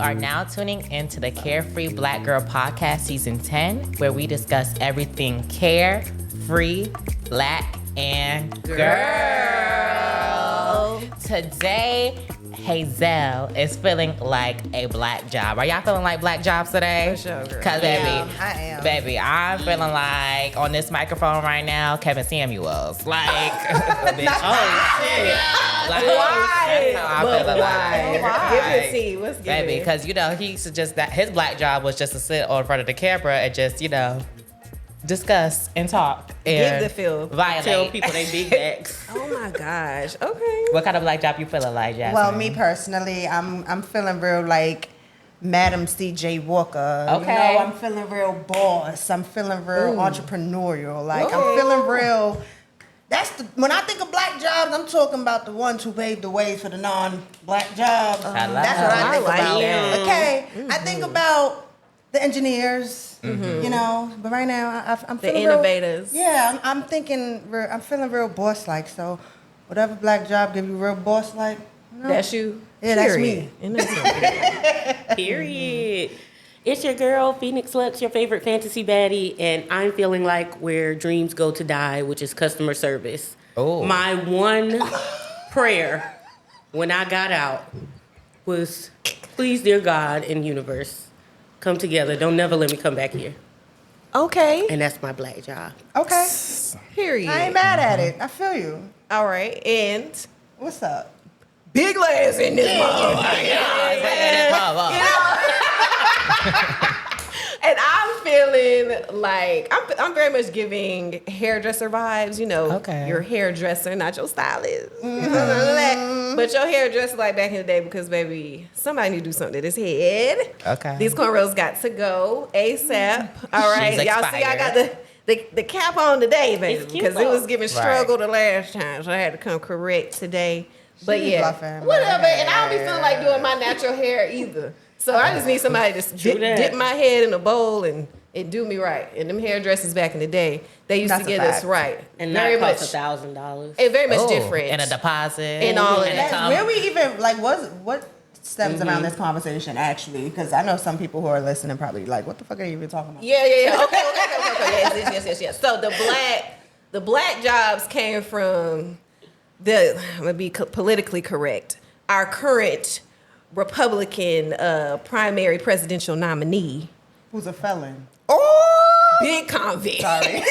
are now tuning into the Carefree Black Girl Podcast Season 10, where we discuss everything carefree, black, and girl. Today, Hazell is feeling like a black job. Are y'all feeling like black jobs today? For sure, girl. Cause baby, I am. Baby, I'm feeling like on this microphone right now, Kevin Samuels. Like, bitch, oh shit. Like, Why? That's how I feel like. Why? Give me a tea. What's good? Baby, because you know he suggests that his black job was just to sit on front of the camera and just discuss and talk and Give the feel. violate. Tell people they big backs. Oh my gosh. Okay. What kind of black job you feeling like, Jasmine? Well, me personally, I'm feeling real like Madam C.J. Walker. Okay. You know, I'm feeling real boss. I'm feeling real entrepreneurial. Like, Okay. I'm feeling real. When I think of black jobs, I'm talking about the ones who paved the way for the non-black jobs. I love That's what I think like about. that. Okay. I think about the engineers, you know, but right now I'm The feeling innovators. Real, yeah, I'm feeling real boss-like. So whatever black job give you real boss-like, you know, That's you. Yeah, that's Period. me. And that's it. Period. It's your girl, Phoenix Luxe, your favorite fantasy baddie, and I'm feeling like where dreams go to die, which is customer service. Oh. My one prayer when I got out was, please, dear God and universe, come together. Don't never let me come back here. Okay. And that's my black job. Okay. Period. I ain't mad at it. I feel you. All right. And What's up? big legs in this And I'm feeling like I'm very much giving hairdresser vibes, you know. Okay. Your hairdresser, not your stylist. But your hairdresser like back in the day because baby, somebody need to do something to this head. Okay. These cornrows got to go ASAP. All right. She's Y'all see I got expired. the cap on today, baby. It's cute, Because it was though. giving struggle the last time. So I had to come correct today. But be yeah. bluffing, Whatever. man. And I don't be feeling like doing my natural hair either. So I just need somebody to True that. dip my head in a bowl and do me right. And them hairdressers back in the day, they used That's to a get us fact. right. And very not much cost $1,000. and very much Oh, different. and a deposit And all of and that. a com- Where we even like what stems around this conversation actually? Because I know some people who are listening probably like, what the fuck are you even talking about? Yeah. Okay. Yes. So the black jobs came from I'm gonna be politically correct. Our current Republican primary presidential nominee, Who's a felon? big convict. Sorry.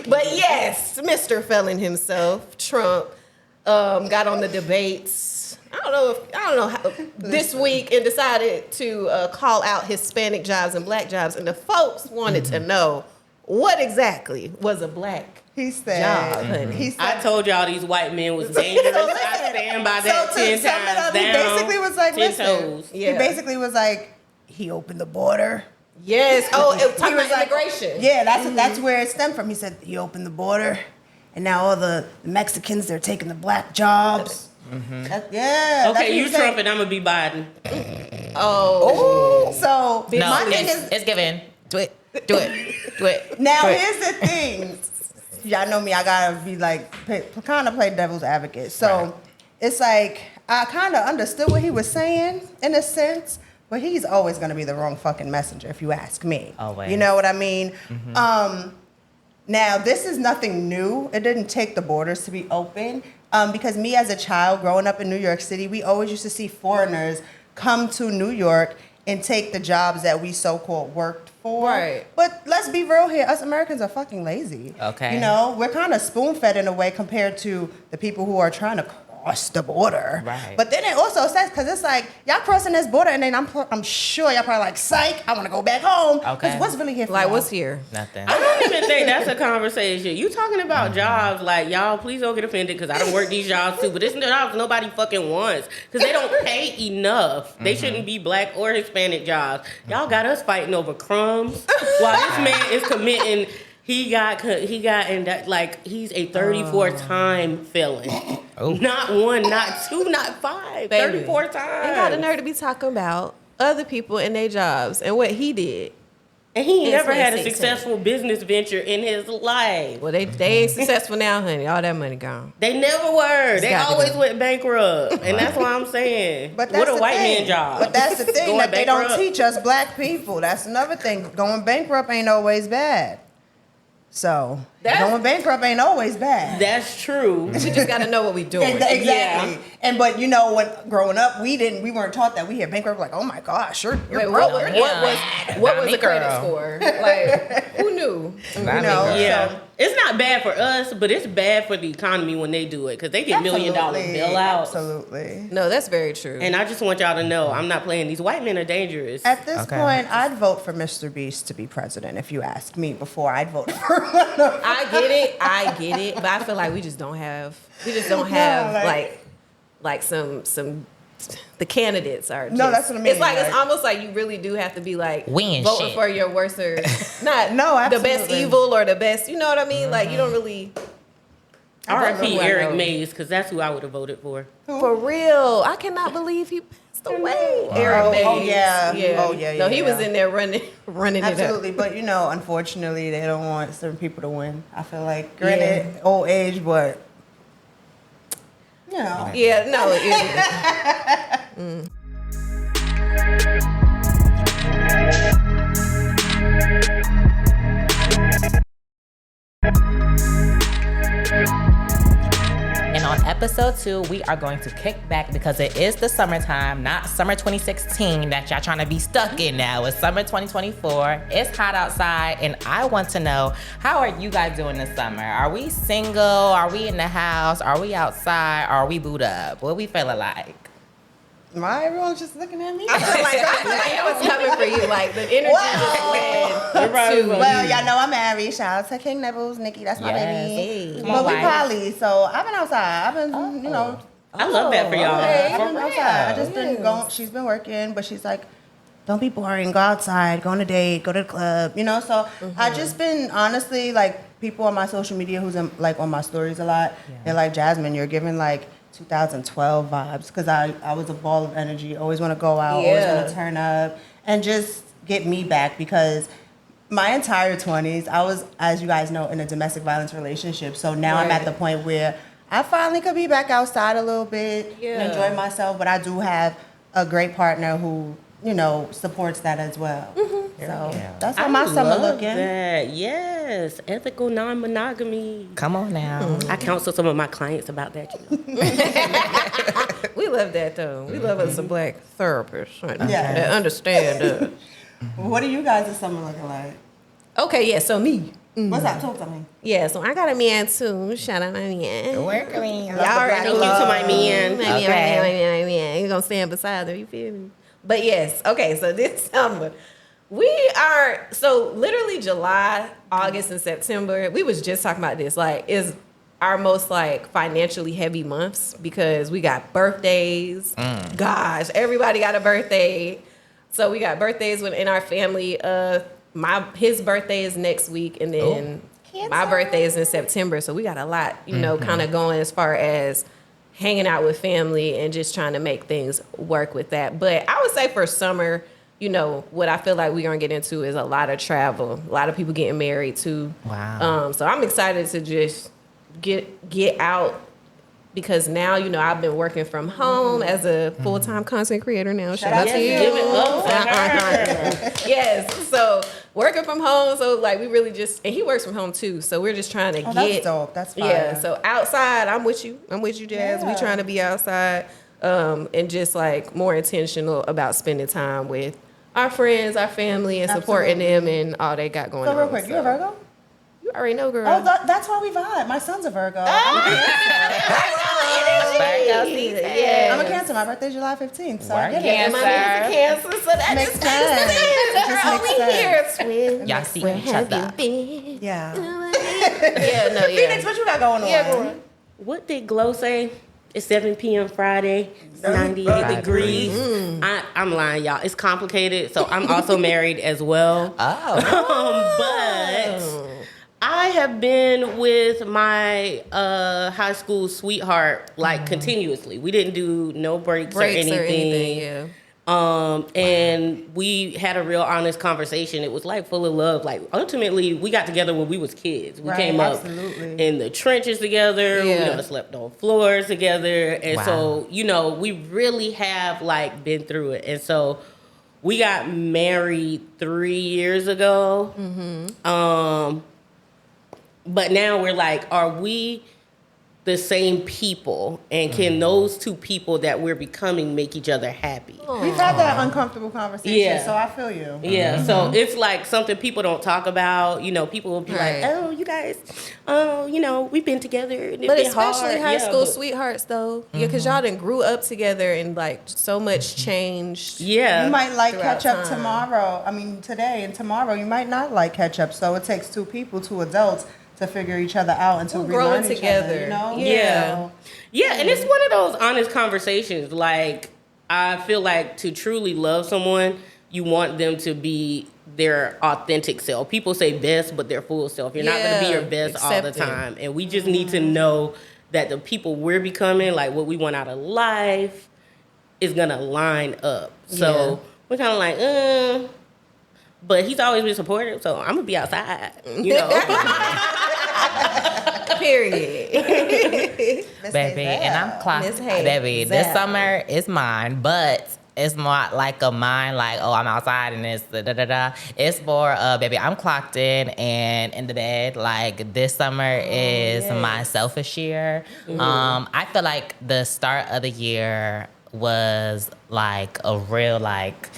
But yes, Mr. Felon himself, Trump, got on the debates. I don't know how, this week and decided to call out Hispanic jobs and black jobs, and the folks wanted to know what exactly was a black He said. job, honey. He said. I told y'all these white men was dangerous. So listen, I stand by that so to 10 sum it times up, down. he basically was like, 10 listen. toes. Yeah. He basically was like, he opened the border. Yes. Oh, it was He talking was about like- immigration. Yeah, that's where it stemmed from. He said he opened the border, and now all the Mexicans they're taking the black jobs. That's what Okay, he you was saying. Trump and I'm gonna be Biden. Oh. So No, my thing is it's given. Do it. now Do it. here's the thing. Y'all know me. I gotta be like kind of play devil's advocate. So Right. it's like I kind of understood what he was saying in a sense. But he's always going to be the wrong fucking messenger, if you ask me. Always. You know what I mean? Now, this is nothing new. It didn't take the borders to be open. Because me as a child growing up in New York City, we always used to see foreigners come to New York and take the jobs that we so-called worked for. Right. But let's be real here. Us Americans are fucking lazy. Okay. You know, we're kind of spoon-fed in a way compared to the people who are trying to cross the border. Right. But then it also says, because it's like, y'all crossing this border, and then I'm sure y'all probably like, psych, I want to go back home. Okay. Because what's really here for Like, y'all? what's here? Nothing. I don't even think that's a conversation. You talking about jobs, like, y'all, please don't get offended because I don't work these jobs too, but this jobs nobody fucking wants because they don't pay enough. They shouldn't be black or Hispanic jobs. Y'all got us fighting over crumbs while this man is committing. He got and that, like, he's a 34-time felon. Oh. Not one, not two, not five. Baby. 34 times. Ain't got the nerve to be talking about other people and their jobs and what he did. And he In never had a 2016. successful business venture in his life. Well, they ain't successful now, honey. All that money gone. They never were. They got to always go. went bankrupt. And that's why I'm saying, But what that's a the white thing. man job. But that's the thing Going that they don't bankrupt. teach us black people. That's another thing. Going bankrupt ain't always bad. So going bankrupt ain't always bad. That's true. We just got to know what we doing. Exactly. Yeah. And but you know, when growing up, we weren't taught that. We hear bankrupt like, oh my gosh, you're Wait, broke. what Yeah. was the Girl. credit score? Like, who knew? You know, Yeah. so- It's not bad for us, but it's bad for the economy when they do it because they get $1 million bailouts. Absolutely. No, that's very true. And I just want y'all to know, I'm not playing. These white men are dangerous. At this Okay. point, I'd vote for Mr. Beast to be president if you ask me before I'd vote for I get it, but I feel like we just don't have like some the candidates are just, No, that's what I mean, It's like like- it's almost like you really do have to be like We ain't voting shit. for your worst or not No, the best absolutely. evil or the best, you know what I mean? Like you don't really R.I.P. who I Eric know. Mays, because that's who I would have voted for. for real. I cannot believe he passed away. Eric Mays. Oh, yeah. Oh, yeah, No, yeah, he was yeah. in there running Absolutely, it up. but you know, unfortunately, they don't want certain people to win. I feel like, granted, old age, but you know, Yeah, no. It, And on episode 2, we are going to kick back because it is the summertime, not summer 2016 that y'all trying to be stuck in now. It's summer 2024. It's hot outside, and I want to know, how are you guys doing this summer? Are we single? Are we in the house? Are we outside? Are we booed up? What we feeling like? why everyone's just looking at me? I feel like it was coming for you. Like the energy just went to Well, y'all know I'm married. Shout out to King Nibbles, Nikki. That's my Yes. baby. Come on, But we wife. poly, so I've been outside. I've been, you know, I love that for y'all. I've For been real. outside. I just been going. She's been working, but she's like, don't be boring. Go outside. Go on a date. Go to the club. You know. So I just been honestly like people on my social media who's in, like on my stories a lot. They're like, Jasmine, you're giving like 2012 vibes because I was a ball of energy. Always want to go out. Always Yeah. want to turn up and just get me back because my entire 20s I was, as you guys know, in a domestic violence relationship. So now I'm at Right. the point where I finally could be back outside a little bit Yeah. and enjoy myself. But I do have a great partner who, you know, supports that as well. So Yeah. that's how my summer love looking. that. Yes, ethical non-monogamy. Come on now. I counsel some of my clients about that. You know. We love that though. We love us a black therapist Yeah. that understand us. What are you guys' summer looking like? Okay, yeah. So me, What's up? Talk to me. yeah. So I got a man too. Shout out my man. Where can we? Y'all already Thank you to my man. My Okay. man. You're gonna stand beside her. You feel me? But yes. Okay. So this summer, we are so literally July, August, and September. We was just talking about this. Like, is our most like financially heavy months because we got birthdays. Gosh, everybody got a birthday. So we got birthdays in our family. His birthday is next week, and then my birthday is in September. So we got a lot, you know, kind of going as far as hanging out with family and just trying to make things work with that. But I would say for summer, you know, what I feel like we're gonna get into is a lot of travel, a lot of people getting married too. Wow. So I'm excited to just get out. Because now, you know, I've been working from home as a full-time content creator now. Shout out to you. Give it up for her. Yes. So working from home. So like we really just, and he works from home too. So we're just trying to Oh, get. that's dope. That's fire. Yeah. So outside, I'm with you. Jazz. We Yeah. trying to be outside, and just like more intentional about spending time with our friends, our family, and supporting them and all they got going on. So real quick, you a Virgo? You already know, girl. Oh, that's why we vibe. My son's a Virgo. Virgo season. Yeah. I'm a Cancer. My birthday's July 15th. So I Work get it. And my man's a Cancer, so that Makes just sense. makes It sense. just Girl, makes we sense. here, twin. Y'all see Where each have other. you been? Yeah. Yeah, no, yeah. Phoenix, what you got going on? Yeah, go on. What did Glow say? It's 7 p.m. Friday, 98 degrees. I'm lying, y'all. It's complicated. So I'm also married as well. Oh. But I have been with my high school sweetheart like continuously. We didn't do no breaks or anything. yeah. And we had a real honest conversation. It was like full of love. Like ultimately, we got together when we was kids. We came up in the trenches together. Yeah. We slept on floors together, and Wow. so we really have like been through it. And so we got married 3 years ago. But now we're like, are we the same people, and can those two people that we're becoming make each other happy? We've had that uncomfortable conversation, Yeah. so I feel you. Yeah, so it's like something people don't talk about. People will be Right. like, "Oh, you guys, we've been together, and it's But been especially hard." high Yeah, school but- sweethearts, though. Yeah, because y'all done grew up together and, like, so much changed. Yeah, You might like Throughout ketchup time. tomorrow. I mean, today and tomorrow, you might not like ketchup. So it takes two people, two adults, to figure each other out and to We're relearn growing each together. other, you know? Yeah. So, Yeah, and it's one of those honest conversations. Like, I feel like to truly love someone, you want them to be their authentic self. People say best, but their full self. You're not going to be Yeah, your best all the accept it. time. And we just need to know that the people we're becoming, like what we want out of life, is going to line up. So we're kind of like, but he's always been supportive, so I'm going to be outside, Period. Baby, and I'm Miss clocked. Hazell. Baby, this summer is mine, but it's not like a mine, like, oh, I'm outside and it's da-da-da. It's more, baby, I'm clocked in and in the bed. Like, this summer is my selfish year. I feel like the start of the year was like a real, like,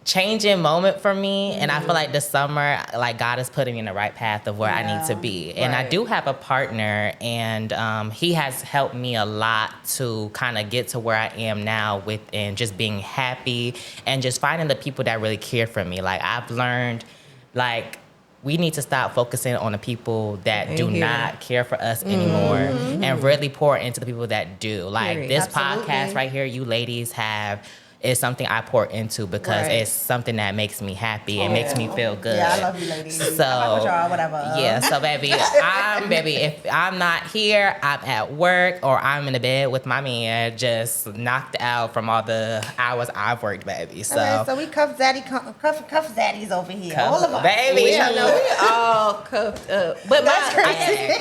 changing moment for me, and I feel like this summer, like, God is putting me in the right path of where I need to be. And I do have a partner, and he has helped me a lot to kind of get to where I am now within just being happy and just finding the people that really care for me. Like, I've learned, like, we need to stop focusing on the people that do not care for us anymore and really pour into the people that do. Like, Period. this Absolutely. podcast right here, you ladies have, is something I pour into because Right. it's something that makes me happy. It makes me feel good. Yeah, I love you, ladies. So, I fuck with y'all, whatever. Yeah, so baby, if I'm not here, I'm at work or I'm in the bed with my man, just knocked out from all the hours I've worked, baby. So, Okay, so we cuff zaddies over here. Cuff- All of us. baby. I know we all cuffed up. But That's crazy.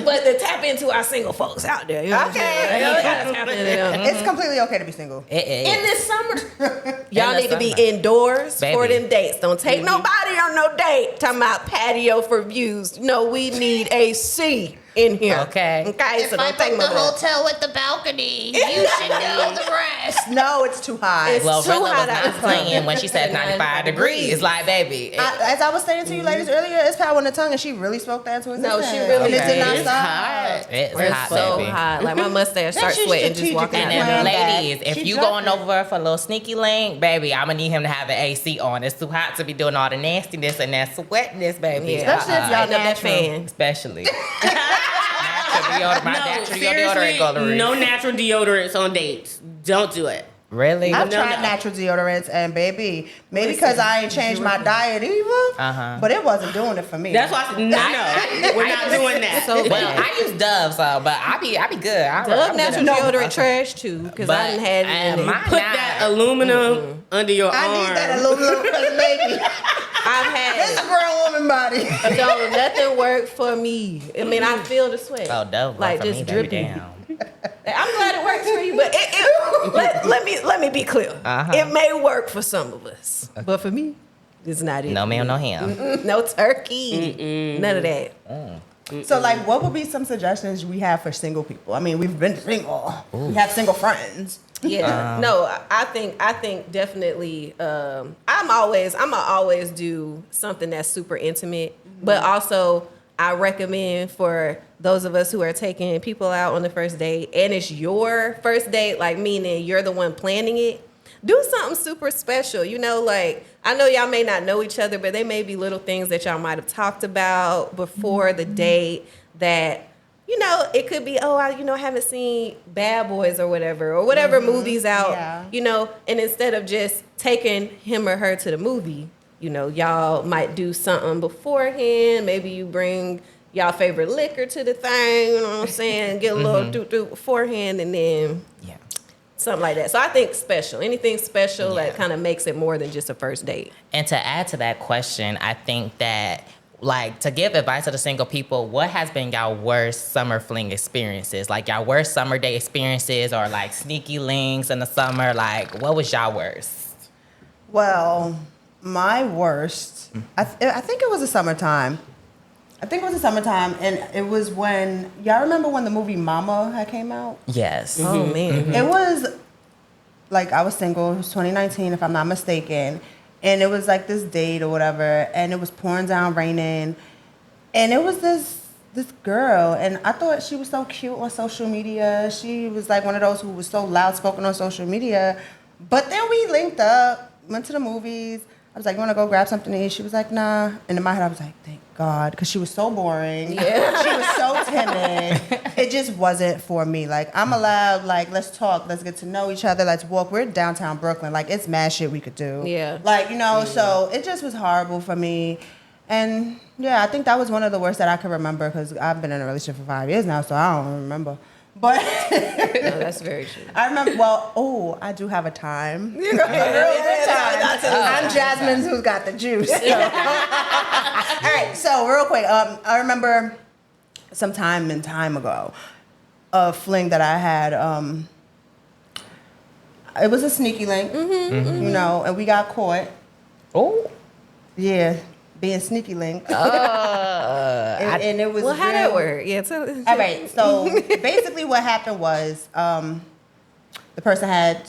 but to tap into our single folks out there. You know what I'm saying? You gotta tap into them. It's completely okay to be single. it is. In this summer, y'all the need to be summer. indoors Baby. for them dates. Don't take nobody on no date. Talking about patio for views. No, we need AC in here. Okay. Okay, so don't take my breath. hotel with the balcony, you should know the rest. No, it's too hot. It's Well, too Rilla was hot not outside. playing when she said 95 degrees. Like, baby. As I was saying to you ladies earlier, it's power in the tongue, and she really spoke that into existence. No, she really And it did not did. It's stop. hot. It's It's hot, so baby. hot. Like my mustache starts she's sweating just walking out And strategically there. then, planned. ladies, that. if She you dropped going it. over for a little sneaky link, baby, I'm gonna need him to have the AC on. It's too hot to be doing all the nastiness and that sweatness, baby. Yeah. Especially if y'all Lighten up that natural. fan. Especially. Natural deodorant. My No, natural deodorant go to seriously, no natural deodorants on dates. Don't do it. Really? I've No, tried no. natural deodorants, and baby, maybe because I ain't changed my diet either, but it wasn't doing it for me. That's why I said, no, we're not doing that. So Well, bad. I use Dove, so but I be good. Dove natural deodorant trash too, because I didn't have it. in mine Put that aluminum under your I arm. need that aluminum because baby, I've it's a had grown woman body. don't nothing work for me. I mean, I feel the sweat. Oh, Dove like for just me, baby, dripping. damn. I'm glad it works for you, but let me be clear. Uh-huh. It may work for some of us, but for me, it's not it. No ma'am, no ham. No turkey. None of that. So, like, what would be some suggestions we have for single people? I mean, we've been single. We have single friends. Yeah, no, I think definitely. I'm always do something that's super intimate, but also I recommend for those of us who are taking people out on the first date, and it's your first date, like meaning you're the one planning it. Do something super special, you know. Like I know y'all may not know each other, but there may be little things that y'all might have talked about before the date that. You know, it could be, I haven't seen Bad Boys or whatever movies out, Yeah. you know, and instead of just taking him or her to the movie, you know, y'all might do something beforehand. Maybe you bring y'all favorite liquor to the thing, you know what I'm saying? Get a little do beforehand and then Yeah. Something like that. So I think special. Anything special Yeah. that kind of makes it more than just a first date. And to add to that question, I think that, like, to give advice to the single people, what has been y'all worst summer fling experiences? Like, y'all worst summer day experiences or, like, sneaky links in the summer? Like, what was y'all worst? Well, my worst, I think it was the summertime. And it was when, y'all remember when the movie Mama had came out? Yes. Oh, man. It was, like, I was single. It was 2019, if I'm not mistaken. And it was, like, this date or whatever. And it was pouring down, raining. And it was this girl. And I thought she was so cute on social media. She was, like, one of those who was so loud spoken on social media. But then we linked up, went to the movies. I was like, you want to go grab something to eat? She was like, nah. And in my head, I was like, thank God. Because she was so boring. Yeah. She was so timid. It just wasn't for me. Like, I'm allowed, like, let's talk. Let's get to know each other. Let's walk. We're downtown Brooklyn. Like, it's mad shit we could do. Yeah. Like, you know, so it just was horrible for me. And, yeah, I think that was one of the worst that I could remember because I've been in a relationship for 5 years now, so I don't remember. But No, that's very true. I remember, I do have a time. Real good time. I'm Jasmine who's got the juice. All right, so real quick, I remember some time ago, a fling that I had. It was a sneaky link, you know, and we got caught. Oh. Yeah, being sneaky link. And it was Well, how real. that work? Yeah. So, All right, so basically what happened was the person had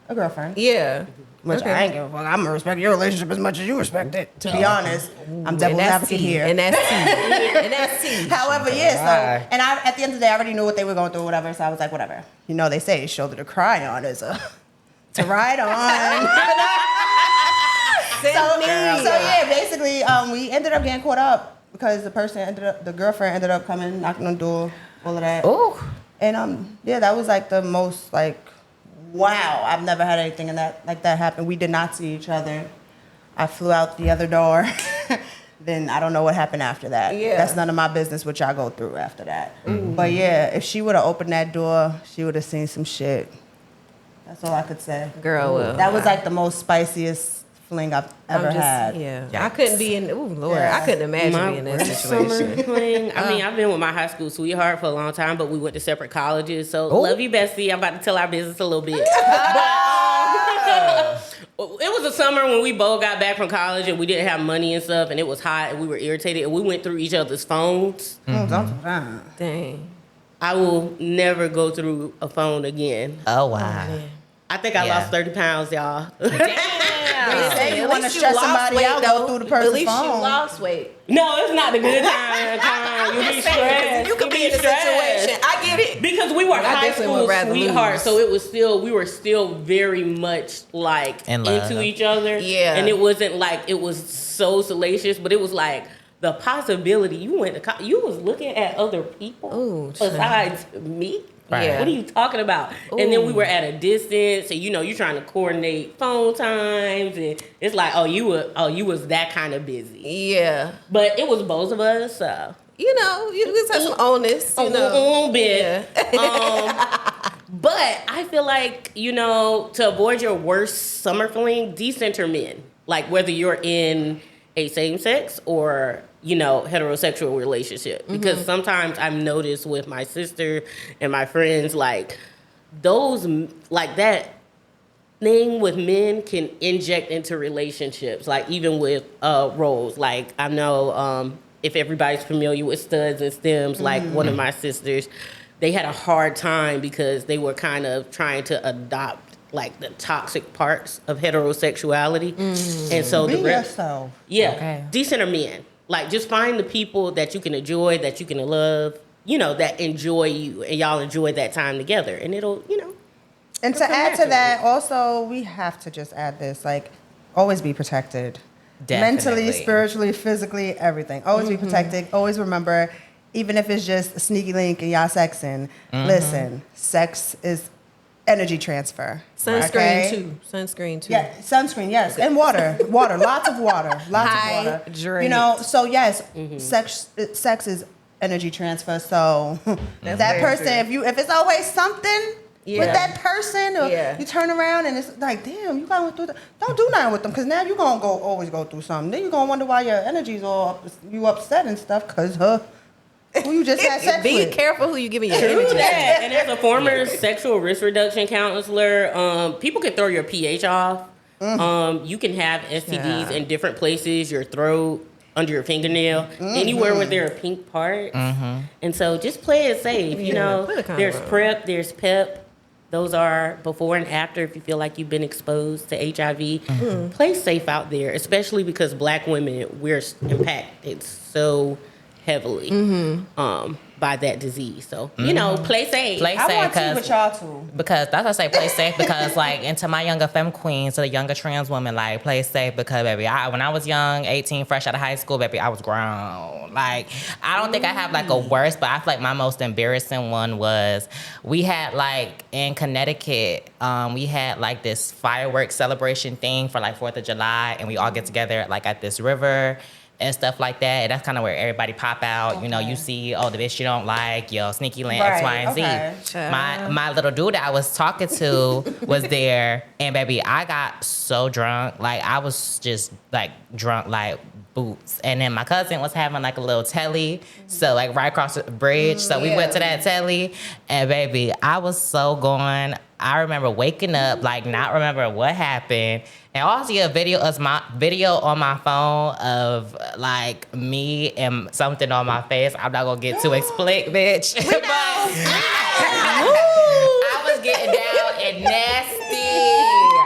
a girlfriend. yeah. Which I ain't give a fuck. I'm gonna respect your relationship as much as you respect it. To be honest, I'm And devil's that's advocate tea. here. And that's tea. And that's tea. However, yeah. So, Right. and at the end of the day, I already knew what they were going through, whatever. So I was like, whatever. You know, they say shoulder to cry on is a to ride on. So yeah, basically, we ended up getting caught up because the girlfriend ended up coming, knocking on the door, all of that. Oh. And yeah, that was like the most like, wow, I've never had anything like that happen. We did not see each other. I flew out the other door. Then I don't know what happened after that. Yeah. That's none of my business what y'all go through after that. But yeah, if she would have opened that door, she would have seen some shit. That's all I could say. Girl, well, That was like the most spiciest fling I've ever had. Yeah. Yikes. I couldn't be in. Ooh, Lord. Yeah. I couldn't imagine My being in that worst summer situation. fling. I mean, I've been with my high school sweetheart for a long time, but we went to separate colleges. So Oh. love you, Bessie. I'm about to tell our business a little bit. It was a summer when we both got back from college and we didn't have money and stuff, and it was hot and we were irritated and we went through each other's phones. Dang. I will never go through a phone again. Oh, wow. I think I Yeah. lost 30 pounds, y'all. They say you want to stress somebody out, go through the At person's least you phone. lost weight. No, it's not the good time. You be stressed. You could be in a stressed. situation. I get it. Because we were I high definitely school would rather sweethearts, lose. so we were still very much like In love. into each other. Yeah. And it wasn't like it was so salacious, but it was like the possibility you you was looking at other people Ooh, besides me. Right. Yeah. What are you talking about? And then we were at a distance, and you're trying to coordinate phone times, and it's like, you was that kind of busy. Yeah. But it was both of us, so You know, you just have some onus. a You know. little bit. Yeah. But I feel like, to avoid your worst summer fling, decenter men. Like whether you're in a same-sex or, heterosexual relationship. Because sometimes I've noticed with my sister and my friends, like those, like that thing with men can inject into relationships. Like even with roles. Like I know if everybody's familiar with studs and stems, like one of my sisters, they had a hard time because they were kind of trying to adopt like the toxic parts of heterosexuality. And so Be yourself. yeah, decenter men. Like just find the people that you can enjoy, that you can love, that enjoy you, and y'all enjoy that time together. And it'll, And to add to that, also, we have to just add this, like, always be protected. Definitely. Mentally, spiritually, physically, everything. Always be protected. Always remember, even if it's just a sneaky link and y'all sexing, listen, sex is energy transfer. Sunscreen okay? too. Sunscreen too. Yeah, sunscreen, yes. And water. Lots of water. Lots of water. Hydrate. So yes, sex is energy transfer. So that very person, true. if it's always something, with that person, or you turn around and it's like, damn, you got through that. Don't do nothing with them, because now you're gonna always go through something. Then you're gonna wonder why your energy's all you upset and stuff, because who you just had sex with. Be careful who you giving your True energy. that. And as a former sexual risk reduction counselor, people can throw your pH off. You can have STDs in different places, your throat, under your fingernail, anywhere where there are pink parts. And so just play it safe. You know, there's PrEP, there's PEP. Those are before and after if you feel like you've been exposed to HIV. Play safe out there, especially because Black women, we're impacted so heavily by that disease. So, you know, play safe. Play I safe, want to with y'all too. because that's why I say play safe, because like, and to my younger femme queens, to the younger trans women, like, play safe, because baby, when I was young, 18, fresh out of high school, baby, I was grown. Like, I don't think I have like a worse, but I feel like my most embarrassing one was, we had like in Connecticut, we had like this fireworks celebration thing for like 4th of July, and we all get together like at this river and stuff like that. And that's kind of where everybody pop out. You know, you see, the bitch you don't like, yo, sneaky link, X, Y, and Z. My little dude that I was talking to was there, and baby, I got so drunk. Like, I was just like drunk like boots. And then my cousin was having like a little telly, so like right across the bridge. So we went to that telly, and baby, I was so gone. I remember waking up, like not remember what happened. And I also see a video on my phone of like me and something on my face. I'm not gonna get too explicit, bitch. But I was getting down and nasty.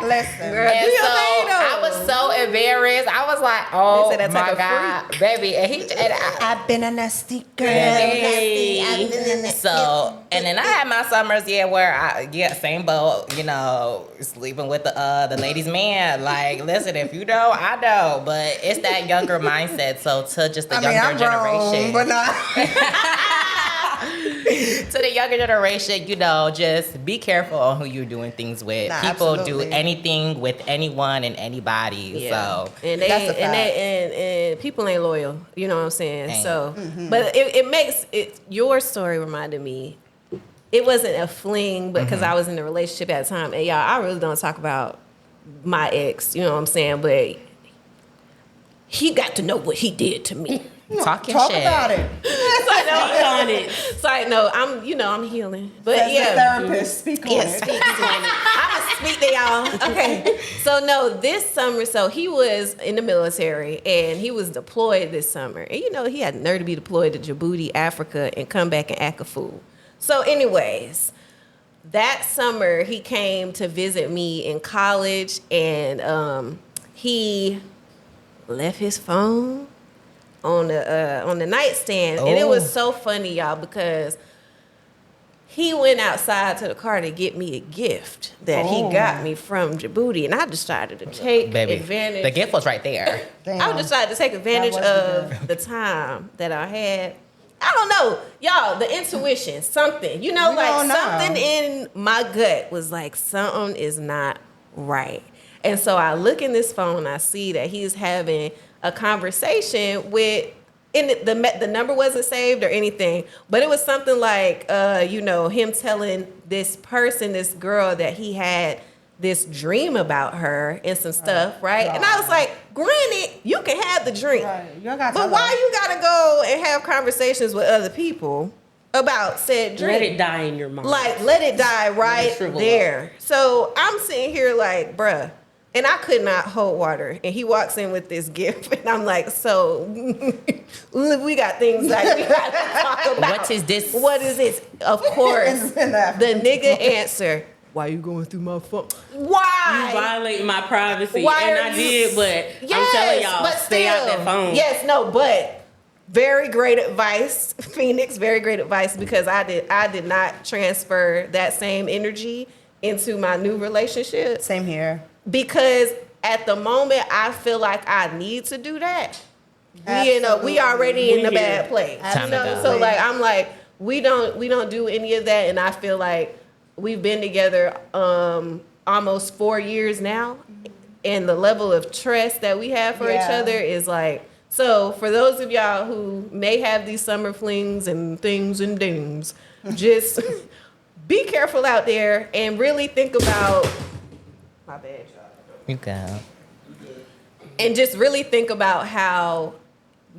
Listen, Girl, And so I was so embarrassed. I was like, oh They said that's my like a God, baby. And I've been a nasty girl. So, and then I had my summers, where same boat, you know, sleeping with the ladies' man. Like, listen, if you know, I know, but it's that younger mindset. So to just the younger generation, Grown, but not. to the younger generation, you know, just be careful on who you're doing things with. People do anything with anyone and anybody. So and That's a fact. and people ain't loyal. You know what I'm saying? So, but it makes it. Your story reminded me. It wasn't a fling, but because I was in a relationship at the time, and y'all, I really don't talk about my ex. You know what I'm saying? But he got to know what he did to me. Talk Talk shit. about it. Sorry, no, I'm healing. But As a therapist, speak on it. speak on it. I'm gonna speak to y'all. Okay. So no, this summer, so he was in the military and he was deployed this summer. And you know, he had the nerve to be deployed to Djibouti, Africa, and come back and act a fool. So anyways, that summer he came to visit me in college, and he left his phone on the nightstand. And it was so funny, y'all, because he went outside to the car to get me a gift that he got me from Djibouti, and I decided to take advantage. The gift was right there. I decided to take advantage of the time that I had. I don't know, y'all, the intuition, something, you know, like something in my gut was like, something is not right. And so I look in this phone, I see that he's having a conversation with, and the number wasn't saved or anything, but it was something like, you know, him telling this person, this girl, that he had this dream about her and some stuff, right? And I was like, granted, you can have the dream, but why you gotta go and have conversations with other people about said dream? Let it die in your mind. Like, let it die right there. So I'm sitting here like, bruh, and I could not hold water. And he walks in with this gift, and I'm like, so we got things like we got to talk about. What is this? What is this? Of course, the nigga answer, why you going through my phone? Why? You violating my privacy. Why and are I you- did, but Yes, I'm telling y'all, but stay out that phone. Yes, no, but very great advice, Phoenix. Very great advice, because I did not transfer that same energy into my new relationship. Same here. Because at the moment, I feel like I need to do that. We already in the bad place. You know? So like, I'm like, we don't do any of that, and I feel like we've been together almost 4 years now, and the level of trust that we have for each other is like. So for those of y'all who may have these summer flings and things and dings, just be careful out there and really think about. My bad, y'all. You go. And just really think about how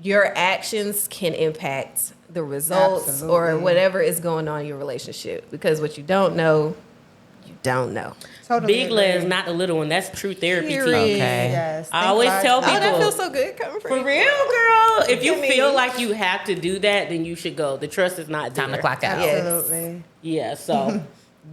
your actions can impact the results or Absolutely. whatever is going on in your relationship. Because what you don't know, you don't know. Totally Big agree. legs, not the little one. That's true therapy too. Period. Okay. Yes. I always tell Oh, that people- feels so good coming from For you. real, girl. If you I mean- feel like you have to do that, then you should go. The trust is not there. Time to clock out. Yes. Absolutely. Yeah, so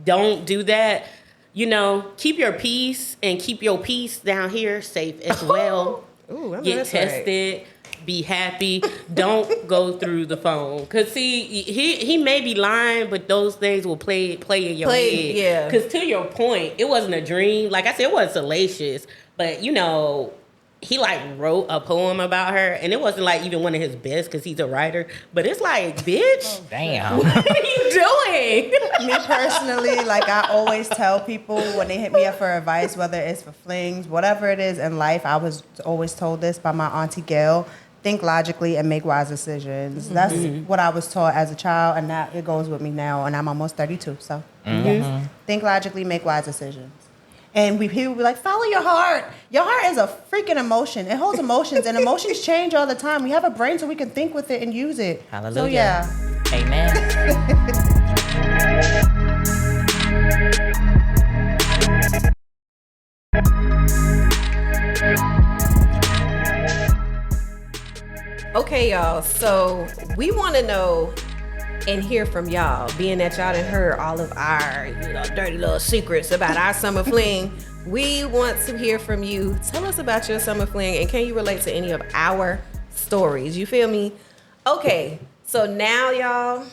don't do that. You know, keep your peace and keep your peace down here safe as well. Ooh, I know Get that's right. tested. Be happy. Don't go through the phone. Cause see, he may be lying, but those things will play in your head. Yeah. Cause to your point, it wasn't a dream. Like I said, it wasn't salacious, but you know, he like wrote a poem about her, and it wasn't like even one of his best because he's a writer. But it's like, bitch, Damn. what are you doing? Me personally, like I always tell people when they hit me up for advice, whether it's for flings, whatever it is in life, I was always told this by my auntie Gail: think logically and make wise decisions. That's what I was taught as a child, and that it goes with me now. And I'm almost 32, so think logically, make wise decisions. And people be like, follow your heart. Your heart is a freaking emotion. It holds emotions, and emotions change all the time. We have a brain so we can think with it and use it. Hallelujah. So yeah. Amen. Okay, y'all. So we want to know and hear from y'all, being that y'all done heard all of our, dirty little secrets about our summer fling. We want to hear from you. Tell us about your summer fling, and can you relate to any of our stories? You feel me? Okay, so now, y'all,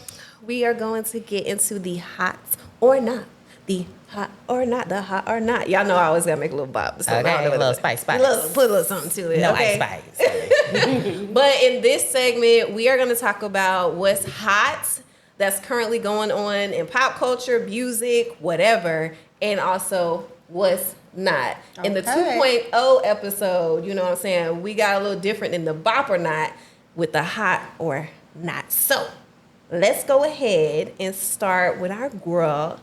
we are going to get into the hot or not. The hot or not, the hot or not. Y'all know I always gotta make a little bop. So Okay, I don't know a little what- spice. Put a little something to it. No okay? ice spice. But in this segment, we are going to talk about what's hot that's currently going on in pop culture, music, whatever, and also what's not. In the Okay. 2.0 episode, you know what I'm saying, we got a little different in the bop or not with the hot or not. So let's go ahead and start with our girl,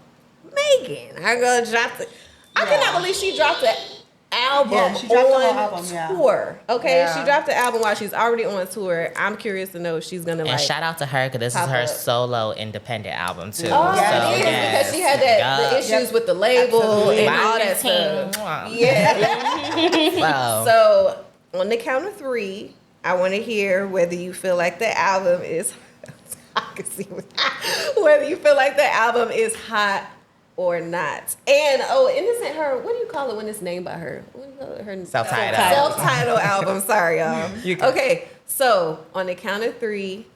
Megan. Our girl dropped it. I cannot believe she dropped the album Yeah, she dropped the whole on album, yeah. tour. Okay, Yeah. she dropped the album while she's already on tour. I'm curious to know if she's gonna And like. shout out to her because this is pop her up. solo independent album too. Oh, Yeah, it is yes. because she had that the issues with the label Absolutely. and all that Marketing. stuff. Yeah. Wow. So on the count of 3, I want to hear whether you feel like the album is. I can see whether you feel like the album is hot or not. And Innocent Her. What do you call it when it's named by her? What do you call it? Her Self-titled. self-titled album. Sorry, y'all. Okay, so on the count of 3,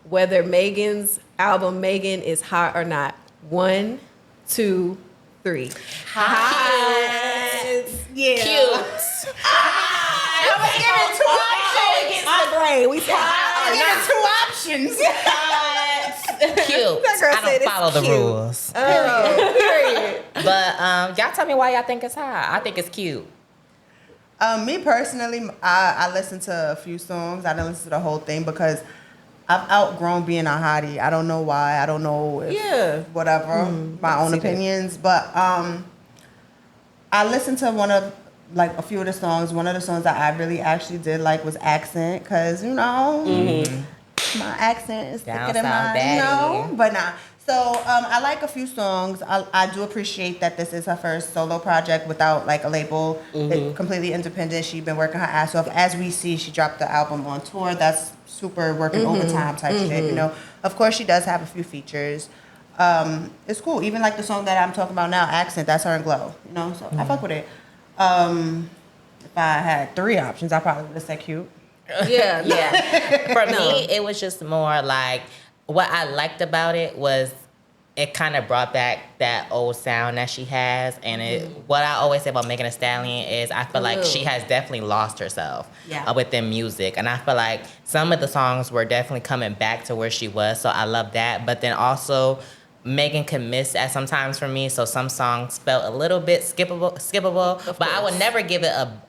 whether Megan's album Megan is hot or not. 1, 2, 3. Hot. Yeah. Cute. We said hot or not. 2 options. Cute. That girl I said don't it's follow the cute. rules. Period. But y'all tell me why y'all think it's hot. I think it's cute. Me personally, I listened to a few songs. I didn't listen to the whole thing because I've outgrown being a hottie. I don't know why. I don't know if Yeah. whatever, my own see that. opinions. But I listened to a few of the songs. One of the songs that I really actually did like was Accent, because, my accent is Down thicker than south mine, daddy. but nah. So I like a few songs. I do appreciate that this is her first solo project without like a label. It's completely independent. She's been working her ass off. As we see, she dropped the album on tour. That's super working overtime type shit, you know. Of course, she does have a few features. It's cool. Even like the song that I'm talking about now, Accent, that's her and Glow, you know. So I fuck with it. If I had 3 options, I probably would have said cute. Yeah. Yeah. For No. me, it was just more like what I liked about it was it kind of brought back that old sound that she has. And what I always say about Megan Thee Stallion is I feel like she has definitely lost herself within music. And I feel like some of the songs were definitely coming back to where she was. So I love that. But then also Megan can miss at sometimes for me, so some songs felt a little bit skippable. But I would never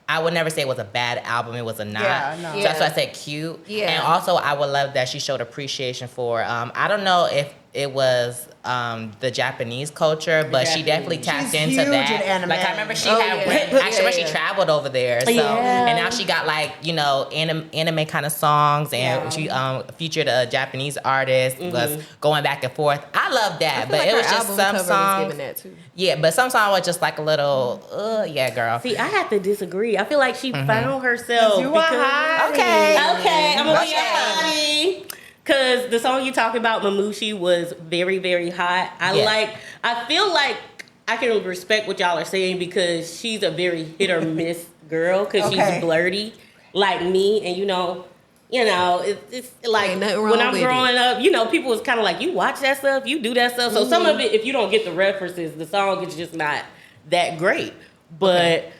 I would never say it was a bad album. It was a not. Yeah, no. So that's why I said cute. Yeah. And also I would love that she showed appreciation for, I don't know if it was the Japanese culture, but she definitely tapped She's into huge that. in anime. Like I remember she Oh, had yeah. went, actually when she traveled over there. So Yeah. and now she got like, you know, anime kind of songs, and she featured a Japanese artist, was going back and forth. I love that, I feel but like it her was just album some cover was songs. giving that too. Yeah, but some songs was just like a little, yeah, girl. See, I have to disagree. I feel like she found herself. You are hot. Okay. Okay, I'm gonna be Okay. your honey. Cause the song you talking about, Mamushi, was very, very hot. I feel like I can respect what y'all are saying because she's a very hit or miss girl. Cause she's blurty, like me, and you know, it's like Ain't nothing wrong when I'm with growing up, you know, people was kind of like, you watch that stuff, you do that stuff. So some of it, if you don't get the references, the song is just not that great. But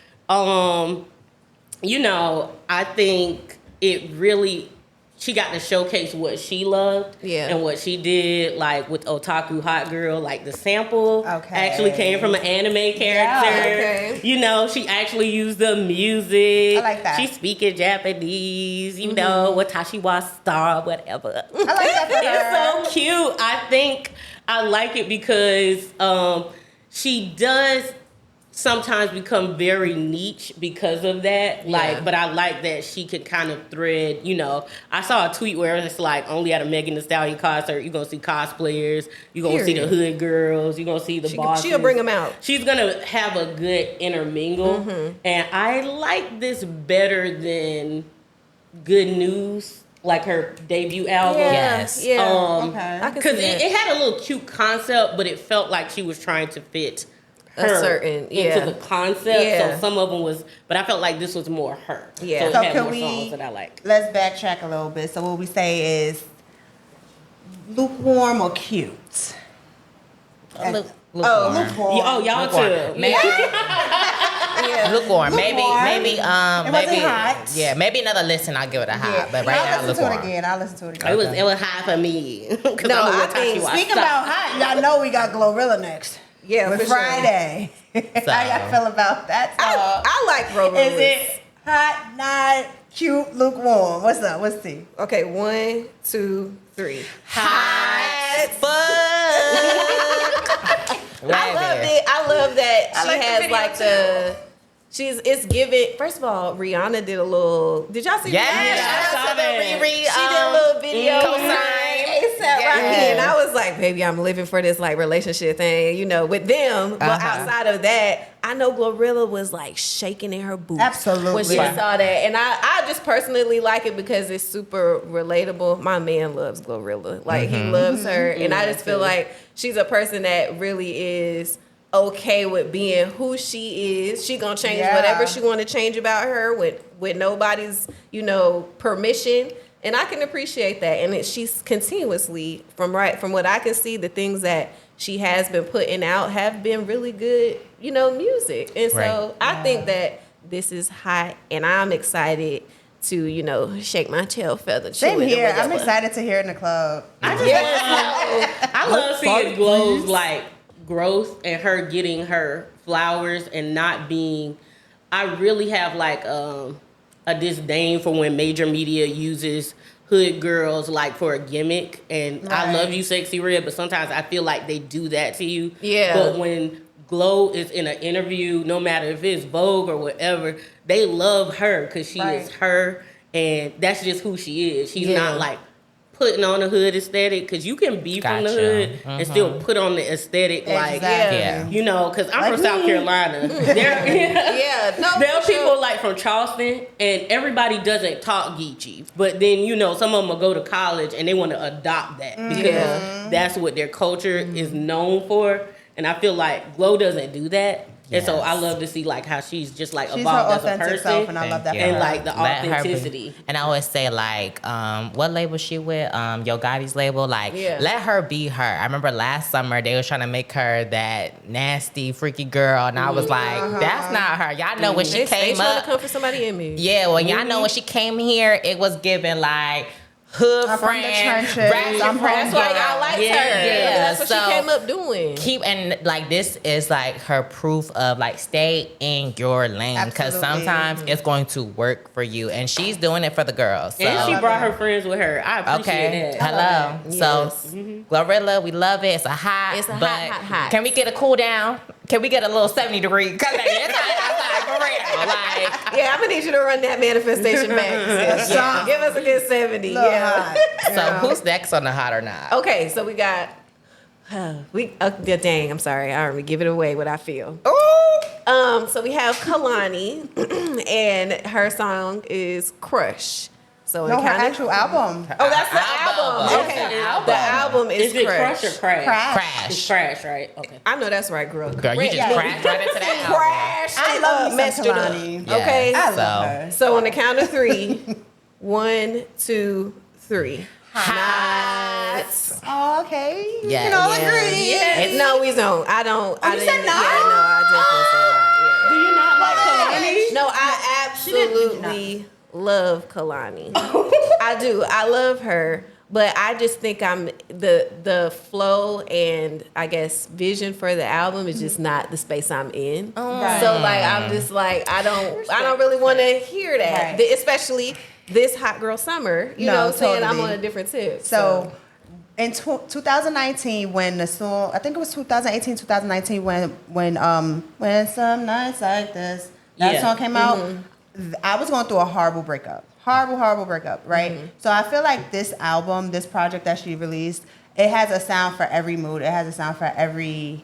you know, I think it really. She got to showcase what she loved and what she did, like with Otaku Hot Girl, like the sample actually came from an anime character. Yeah, You know, she actually used the music. I like that. She speaking Japanese, you know, Watashi wa star, whatever. I like that for her. It's so cute. I think I like it because she does sometimes become very niche because of that. Like, but I like that she could kind of thread, you know. I saw a tweet where it's like only at a Megan Thee Stallion concert, you're gonna see cosplayers, you're gonna see the hood girls, you're gonna see the bosses. She'll bring them out. She's gonna have a good intermingle. And I like this better than Good News, like her debut album. Yes. Yeah. Okay. I can Because see that. it had a little cute concept, but it felt like she was trying to fit her into the concept. Yeah. So some of them was, but I felt like this was more her. Yeah. So it So had can more we- songs that I like. Let's backtrack a little bit. So what we say is lukewarm or cute? Lukewarm. Lukewarm. Y'all Lukewarm. too. Maybe, lukewarm. Maybe, Lukewarm. maybe, It wasn't hot. Yeah, maybe another listen. I'll give it a hot, but right now I'll listen to lukewarm. it again. I'll listen to it again. It was high for me. Because No, I'm a I think- Watashi wa Speaking star. about hot, y'all know we got Glorilla next. Yeah, With for sure. Friday. How y'all feel about that song? I like Glorilla. Is it hot, not cute, lukewarm? What's up? What's T? Okay, 1, 2, 3. Hot fuck. I love it. I love that I she like the has video like too. it's giving. First of all, Rihanna did a little. Did y'all see? Yes, Rihanna? shout I out saw to the that. Riri. She did a little video. co-sign. ASAP Rocky, Yes. and I was like, baby, I'm living for this like relationship thing, you know, with them. But outside of that, I know Glorilla was like shaking in her boots. Absolutely. When she saw that. And I just personally like it because it's super relatable. My man loves Glorilla. Like he loves her. And I just feel like she's a person that really is okay with being who she is. She gonna change whatever she want to change about her with nobody's, you know, permission. And I can appreciate that. And she's continuously, from what I can see, the things that she has been putting out have been really good, you know, music. And so I think that this is hot, and I'm excited to, you know, shake my tail feather. Same chew it or here. I'm whatever. excited to hear it in the club. I love seeing Glow's like growth and her getting her flowers and not being. I really have like a disdain for when major media uses hood girls like for a gimmick, and I love you, Sexy Red, but sometimes I feel like they do that to you. Yeah. But when Glow is in an interview, no matter if it's Vogue or whatever, they love her because she is her, and that's just who she is. She's not like putting on the hood aesthetic, because you can be from the hood and still put on the aesthetic, like, you know, because I'm from South Carolina. There are people like from Charleston, and everybody doesn't talk Geechee, but then, you know, some of them will go to college and they want to adopt that because that's what their culture is known for. And I feel like Glow doesn't do that. And so I love to see like how she's just like She's evolved her as a authentic person, self, and I love that. and like the Let her be. authenticity. And I always say like, what label she with? Yo Gotti's label. Like, let her be her. I remember last summer they was trying to make her that nasty, freaky girl, and I was like, that's not her. Y'all know when she They came trying up. to come for somebody in me. Yeah, well, y'all know when she came here, it was given like hood I'm from the friend, trenches. ratchet I'm friend. That's why y'all liked her. Yeah, That's what so she came up doing. and like this is like her proof of like stay in your lane because Absolutely. sometimes it's going to work for you, and she's doing it for the girls. So. And she brought her friends with her. I appreciate that. Hello. Yes. So Glorilla, we love it. It's a hot. It's a hot, but hot, hot. Can we get a cool down? Can we get a little 70 degree? Because it's hot outside for real. Like, Yeah, I'm gonna need you to run that manifestation back. sis. Yeah. Give us a good 70. Yeah. so who's next on the hot or not? Okay, so we got dang, I'm sorry. I already give it away what I feel. Ooh. So we have Kehlani and her song is Crush. So No, it her kinda- actual album. Oh, that's the Album. album. That's Okay. the album. The album is Is it Crush. Crush or Crash? Crash. It's Crash, right? Okay. I know that's right, girl. Girl, you just Yeah. crashed right into that album. Crash. I love me messed some it up. Kehlani. Yeah. Okay. I love So- her. So on the count of 3, 1, 2, 3. Hot. Oh, okay. We Yeah. can all Yeah. agree. Yeah. No, we don't. I don't. I you didn't. said no? Yeah, no, I definitely said no. Do you not like Kehlani? Kehlani? No, I absolutely love Kehlani. I do. I love her, but I just think I'm the flow and I guess vision for the album is just not the space I'm in. Right. So like I'm just like I don't really want to hear that, Right. especially this hot girl summer. You No, know what I'm saying? I'm totally. on a different tip. So in 2019, when the song, I think it was 2018, 2019, when some nights like this, that Yeah. song came out, I was going through a horrible breakup. Horrible breakup, right? So I feel like this album, this project that she released, it has a sound for every mood. It has a sound for every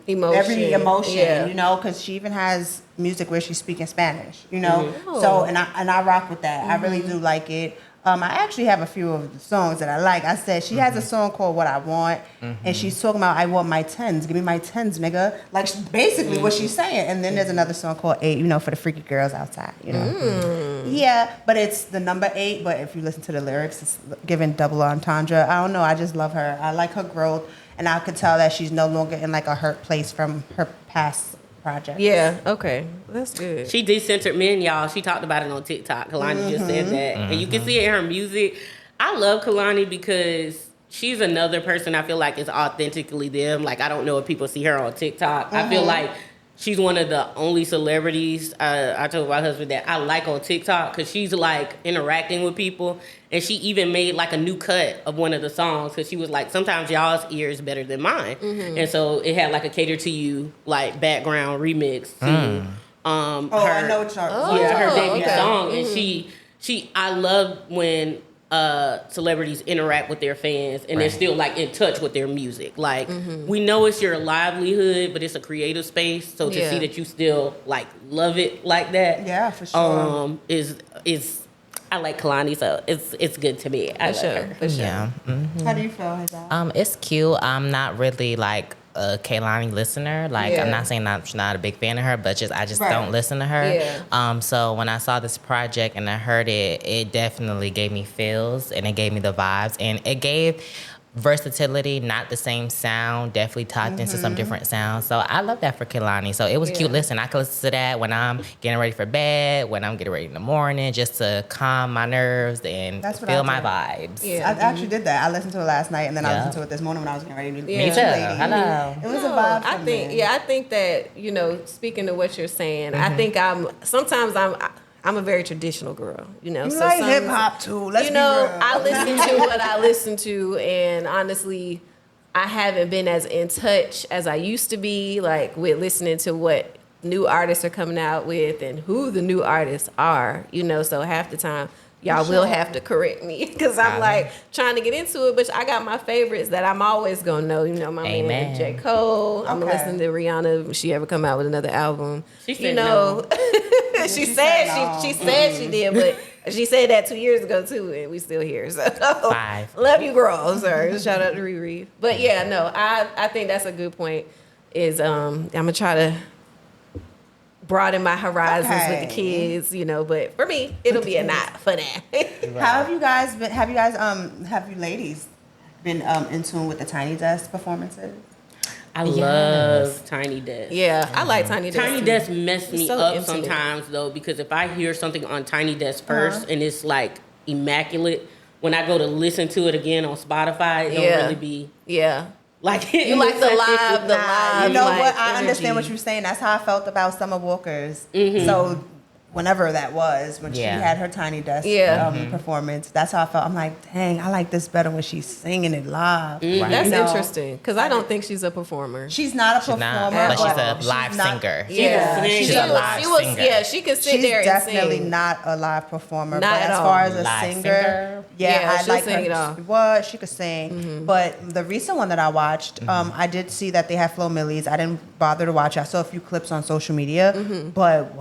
emotion, Yeah. you know, because she even has music where she's speaking Spanish, you know. So and I rock with that. I really do like it. I actually have a few of the songs that I like. I said she has a song called "What I Want," and she's talking about "I want my tens, give me my tens, nigga." Like basically what she's saying. And then there's another song called "8," you know, for the freaky girls outside, you know. Yeah, but it's the number 8. But if you listen to the lyrics, it's giving double entendre. I don't know. I just love her. I like her growth. And I could tell that she's no longer in like a hurt place from her past project. yeah, okay, that's good. She decentered men, y'all. She talked about it on TikTok. Kehlani just said that. And you can see it in her music. I love Kehlani because she's another person I feel like is authentically them. Like, I don't know if people see her on TikTok. I feel like she's one of the only celebrities, I told my husband that I like on TikTok because she's like interacting with people. And she even made like a new cut of one of the songs because she was like, sometimes y'all's ear is better than mine. And so it had like a cater to you like background remix to her, I know what you're her debut okay. song. And she I love when celebrities interact with their fans and they're still like in touch with their music. Like we know it's your livelihood, but it's a creative space. So to Yeah. see that you still like love it like that, Yeah, for sure. is I like Kehlani, so it's good to me. I love her. For sure. Yeah. How do you feel, Hazell? It's cute. I'm not really like a Kehlani listener. Like Yeah. I'm not saying I'm not a big fan of her, but I just Right. don't listen to her. Yeah. So when I saw this project and I heard it, it definitely gave me feels and it gave me the vibes and it gave versatility, not the same sound, definitely tapped into some different sounds. So I love that for Kehlani. So it was cute. Listen, I can listen to that when I'm getting ready for bed, when I'm getting ready in the morning, just to calm my nerves and That's what feel I my do. vibes. Yeah. I actually did that. I listened to it last night, and then I Yeah. listened to it this morning when I was getting ready to Yeah. meet Me you too. lady. Hello. It was a No, vibe. I for think, me. yeah, I think that, you know, speaking to what you're saying, I think sometimes I'm a very traditional girl, you know. You so like some- hip hop too. Let's you be know, real. I listen to what I listen to, and honestly, I haven't been as in touch as I used to be, like with listening to what new artists are coming out with and who the new artists are, you know. So half the time, y'all will have to correct me because I'm like trying to get into it, but I got my favorites that I'm always gonna know. You know, my man Amen. J. Cole. I'm gonna Okay. listen to Rihanna if she ever come out with another album. She You said know, she She said said no. she said she did, but she said that 2 years ago too, and we still here. So 5. love you, girl. Sorry, shout out to Riri. But yeah, no, I think that's a good point. Is I'm gonna try to broaden my horizons with Okay. the kids, you know. But for me, it'll be a not for that. How have you guys been? Have you ladies been in tune with the Tiny Desk performances? I love Tiny Desk. Yeah, I like Tiny Desk. Tiny Desk messed me so up intimate. sometimes though, because if I hear something on Tiny Desk 1st and it's like immaculate. When I go to listen to it again on Spotify, it don't really be like You like the live, You know like, what? I energy. understand what you're saying. That's how I felt about Summer Walker's. So whenever that was, when she had her Tiny Desk performance, that's how I felt. I'm like, dang, I like this better when she's singing it live. That's You know? interesting because I don't think she's a performer. She's not a performer, but she's a she's live not- singer. Yeah, She's a live singer. Yeah, she could sit She's there and definitely sing. not a live performer. Not but at as all. far as a Live singer, singer? Yeah, I she'll like sing it her. all. What she could sing, but the recent one that I watched, I did see that they had Flo Millies. I didn't bother to watch. I saw a few clips on social media, but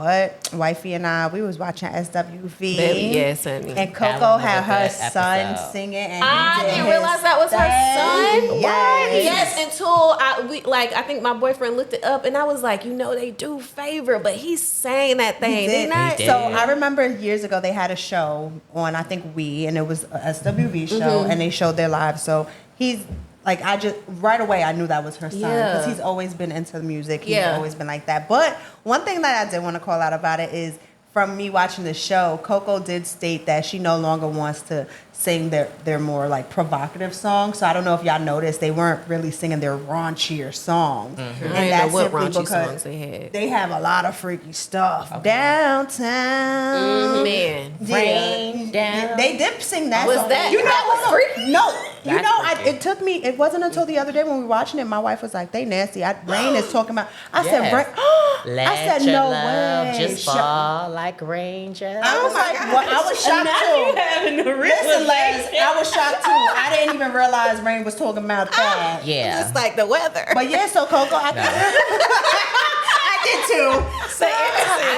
wifey and I, we was watching SWV. Baby, yes, honey. And That Coco one was had a her good son episode. singing, and I he did didn't his realize that was her thing. son. Yes. Yes, until I think my boyfriend looked it up, and I was like, they do favor, but he sang that thing. He Didn't I? did. So I remember years ago they had a show on, I think and it was a SWV show, and they showed their lives. So he's like, I just right away I knew that was her son because he's always been into the music. He's always been like that. But one thing that I did want to call out about it is, from me watching the show, Coco did state that she no longer wants to sing their more like provocative songs. So I don't know if y'all noticed, they weren't really singing their raunchier songs. I And didn't that's know what simply raunchy because songs they had. they have a lot of freaky stuff downtown. Man, Rain down. They did sing that Was song. that- that was freaky? No. That's freaky. It took me, it wasn't until the other day when we were watching it, my wife was like, they nasty. Rain is talking about, I said, Yes. Rain. Let I said, your no love way. just fall like rain just. I was like, well, I was shocked you too. having the Listen, Les, realization. I was shocked too. I didn't even realize Rain was talking about that. Yeah. just like the weather. But yeah, so Coco, I did too.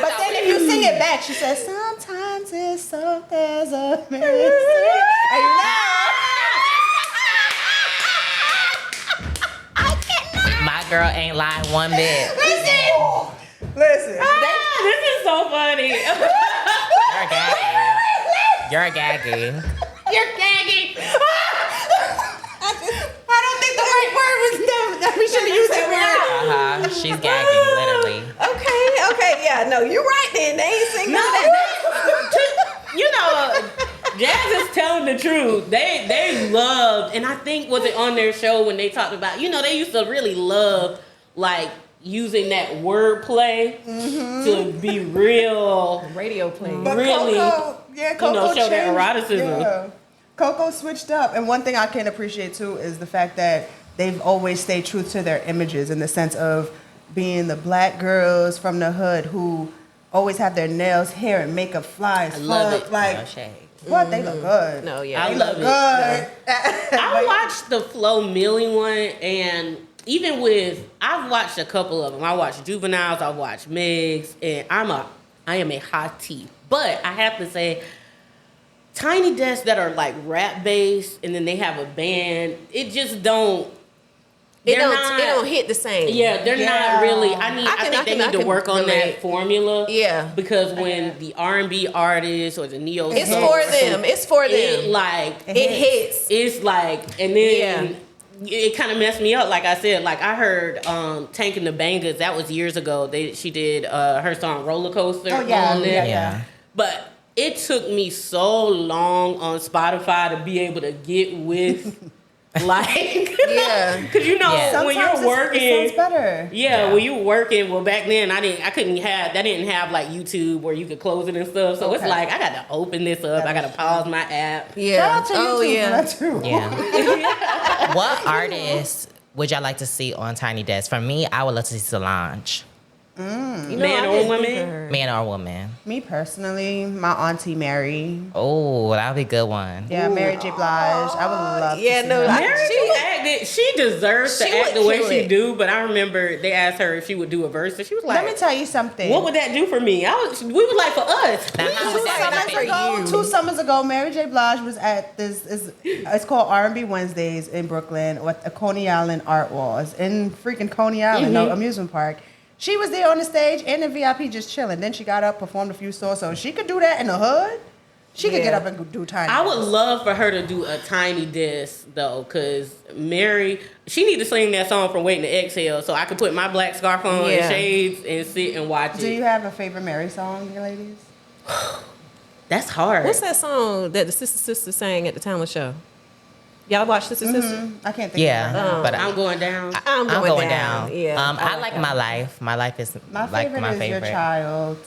But then if you sing it back, she says, sometimes it's so there's a mercy. And My girl ain't lied one bit. listen. This is so funny. You're gagging. You're gagging. You're gagging. I don't think the right word was that we should have used that word. She's gagging, literally. Okay, yeah, no, you're right. Then they ain't sing none of that. You know, Jazz is telling the truth. They loved, and I think was it on their show when they talked about, they used to really love like using that wordplay to be real, Radio playing. But really, Coco show their changed. eroticism. Yeah. Coco switched up. And one thing I can appreciate too is the fact that they've always stayed true to their images in the sense of being the black girls from the hood who always have their nails, hair, and makeup fly as love fuck. it. Like, No shade. what? They look good. No, yeah. I They love look it. good. I watched the Flo Milli one, and even with, I've watched a couple of them. I watched Juveniles, I watched Megs, and I am a hottie. But I have to say, Tiny Desks that are like rap based, and then they have a band, it just don't. It don't hit the same. Yeah, they're not really. I think they need to can work on relate. that formula. Yeah. Because when the R&B artists or the neo, It's for them. It's for them. It It hits. It's like, and then it kind of messed me up. Like I said, like I heard Tank and the Bangers. That was years ago. She did her song Roller Coaster. Oh, yeah. on there. Yeah. But it took me so long on Spotify to be able to get with. Like, Yeah. because Yeah. when Sometimes you're working, it sounds better. yeah, when you were working, well, back then I didn't have like YouTube where you could close it and stuff. So it's Okay. like I got to open this up. I got to pause my app. Yeah. Shout out to Oh, YouTube yeah. for that too. Yeah. What artists would y'all like to see on Tiny Desk? For me, I would love to see Solange. Man or woman? Man or woman. Me personally, my auntie Mary. Oh, that would be a good one. Yeah, Mary J. Blige. I would love to Yeah, see no, her. Mary she deserves to She act would the way kill she it. do, but I remember they asked her if she would do a verse, and she was Let me like, tell you something. "What would that do for me?" We were like, "For us." Now, how would that for benefit you? 2 summers ago, Mary J. Blige was at it's called R&B Wednesdays in Brooklyn with the Coney Island Art Walls in freaking Coney Island, no amusement park. She was there on the stage and the VIP just chilling. Then she got up, performed a few songs. So she could do that in the hood. She could get up and do Tiny. I would love for her to do a Tiny Desk though, because Mary, she need to sing that song from Waiting to Exhale, so I could put my black scarf on and shades and sit and watch Do it. you have a favorite Mary song, you ladies? That's hard. What's that song that the sister sang at the Talent Show? Y'all watch Sister Sister? I can't think. Yeah, but I'm going down. I'm going down. Yeah. I like My Life. My Life is My like favorite my is Your favorite. Child.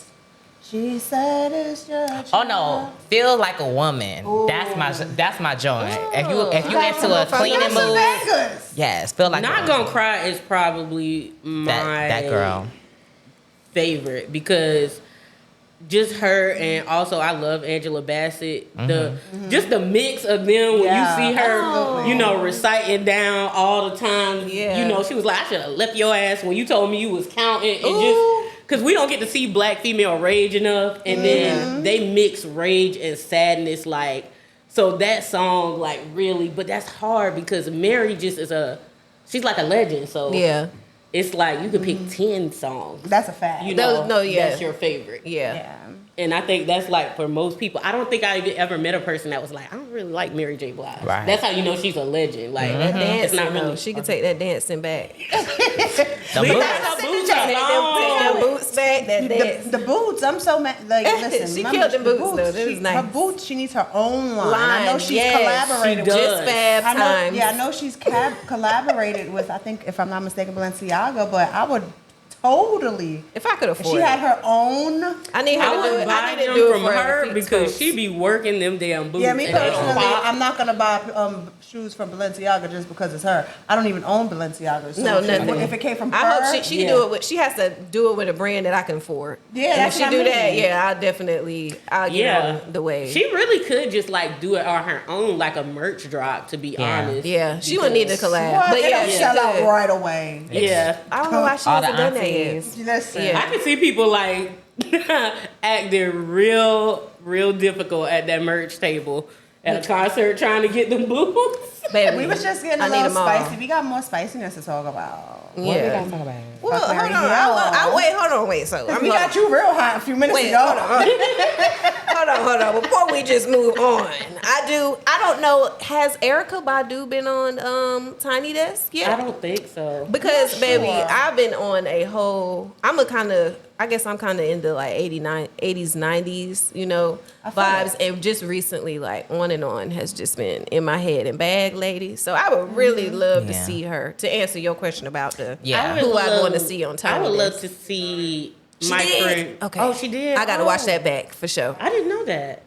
She said it's your child. Oh no, Feel Like a Woman. Ooh. That's my joint. If you That's into a some cleaning Vanessa mood, Bangers. yes, Feel Like a Not Woman. Gonna Cry is probably my that girl. favorite because just her, and also I love Angela Bassett. Just the mix of them when Yeah, you see her, absolutely. reciting down all the time. Yeah. She was like, I should have left your ass when you told me you was counting, and Ooh. just because we don't get to see black female rage enough, and then they mix rage and sadness like. So that song, like, really, but that's hard because Mary just is she's like a legend. So Yeah. it's like you could pick 10 songs. That's a fact. That's your favorite. Yeah. Yeah. And I think that's like for most people. I don't think I ever met a person that was like, I don't really like Mary J. Blige. Right. That's how you know she's a legend. Like That it's dancing, not really. though. She could take that dancing back. The Leave movie- her boots Take them alone. boots back. That dance. The boots, I'm so mad. Like, listen, She remember, killed the boots, though. That She, was nice. Her boots, she needs her own line. I know Line, she's yes, collaborated she with. does. Just Fab I know, times. yeah, I know she's collaborated with, I think, if I'm not mistaken, Balenciaga, but I would totally, If I could if afford she had it. her own. I need her I to do would it. buy I need to them do it from for her the because folks. she be working them damn boots. Yeah, me and they personally, pop. I'm not gonna buy shoes from Balenciaga just because it's her. I don't even own Balenciaga. So No, if nothing. If it came from her, I hope she can Yeah. do it with. She has to do it with a brand that I can afford. Yeah, and that's if she what I do that, mean. yeah, I'll get Yeah. on the way. She really could just like do it on her own, like a merch drop. To be Yeah. honest, yeah, she wouldn't need to Because- collab, What? but It yeah, don't she sell out could. right away. Yeah, I don't know why she All the hasn't done that yet. aunties. Listen, Yeah. I can see people like acting real difficult at that merch table at a concert trying to get them boots. Baby, we was just getting I a need little them all. spicy. We got more spiciness to talk about. What we Yeah. gotta talk about? Well, Fuck, hold on. Mary Wait. So We got you real hot a few minutes Wait, ago. hold on. Before we just move on, I don't know. Has Erica Badu been on Tiny Desk yet? I don't think so. Because Not baby, sure. I've been on a whole. I guess I'm kind of into like 80s, 90s, I feel vibes, that. and just recently, like On and On has just been in my head and bag lady. So I would really love to Yeah. see her. To answer your question about the Yeah. who I want to see on Tiny I would love Desk. to see She my did? friend. Okay. Oh, she did. I gotta Oh. watch that back for sure. I didn't know that.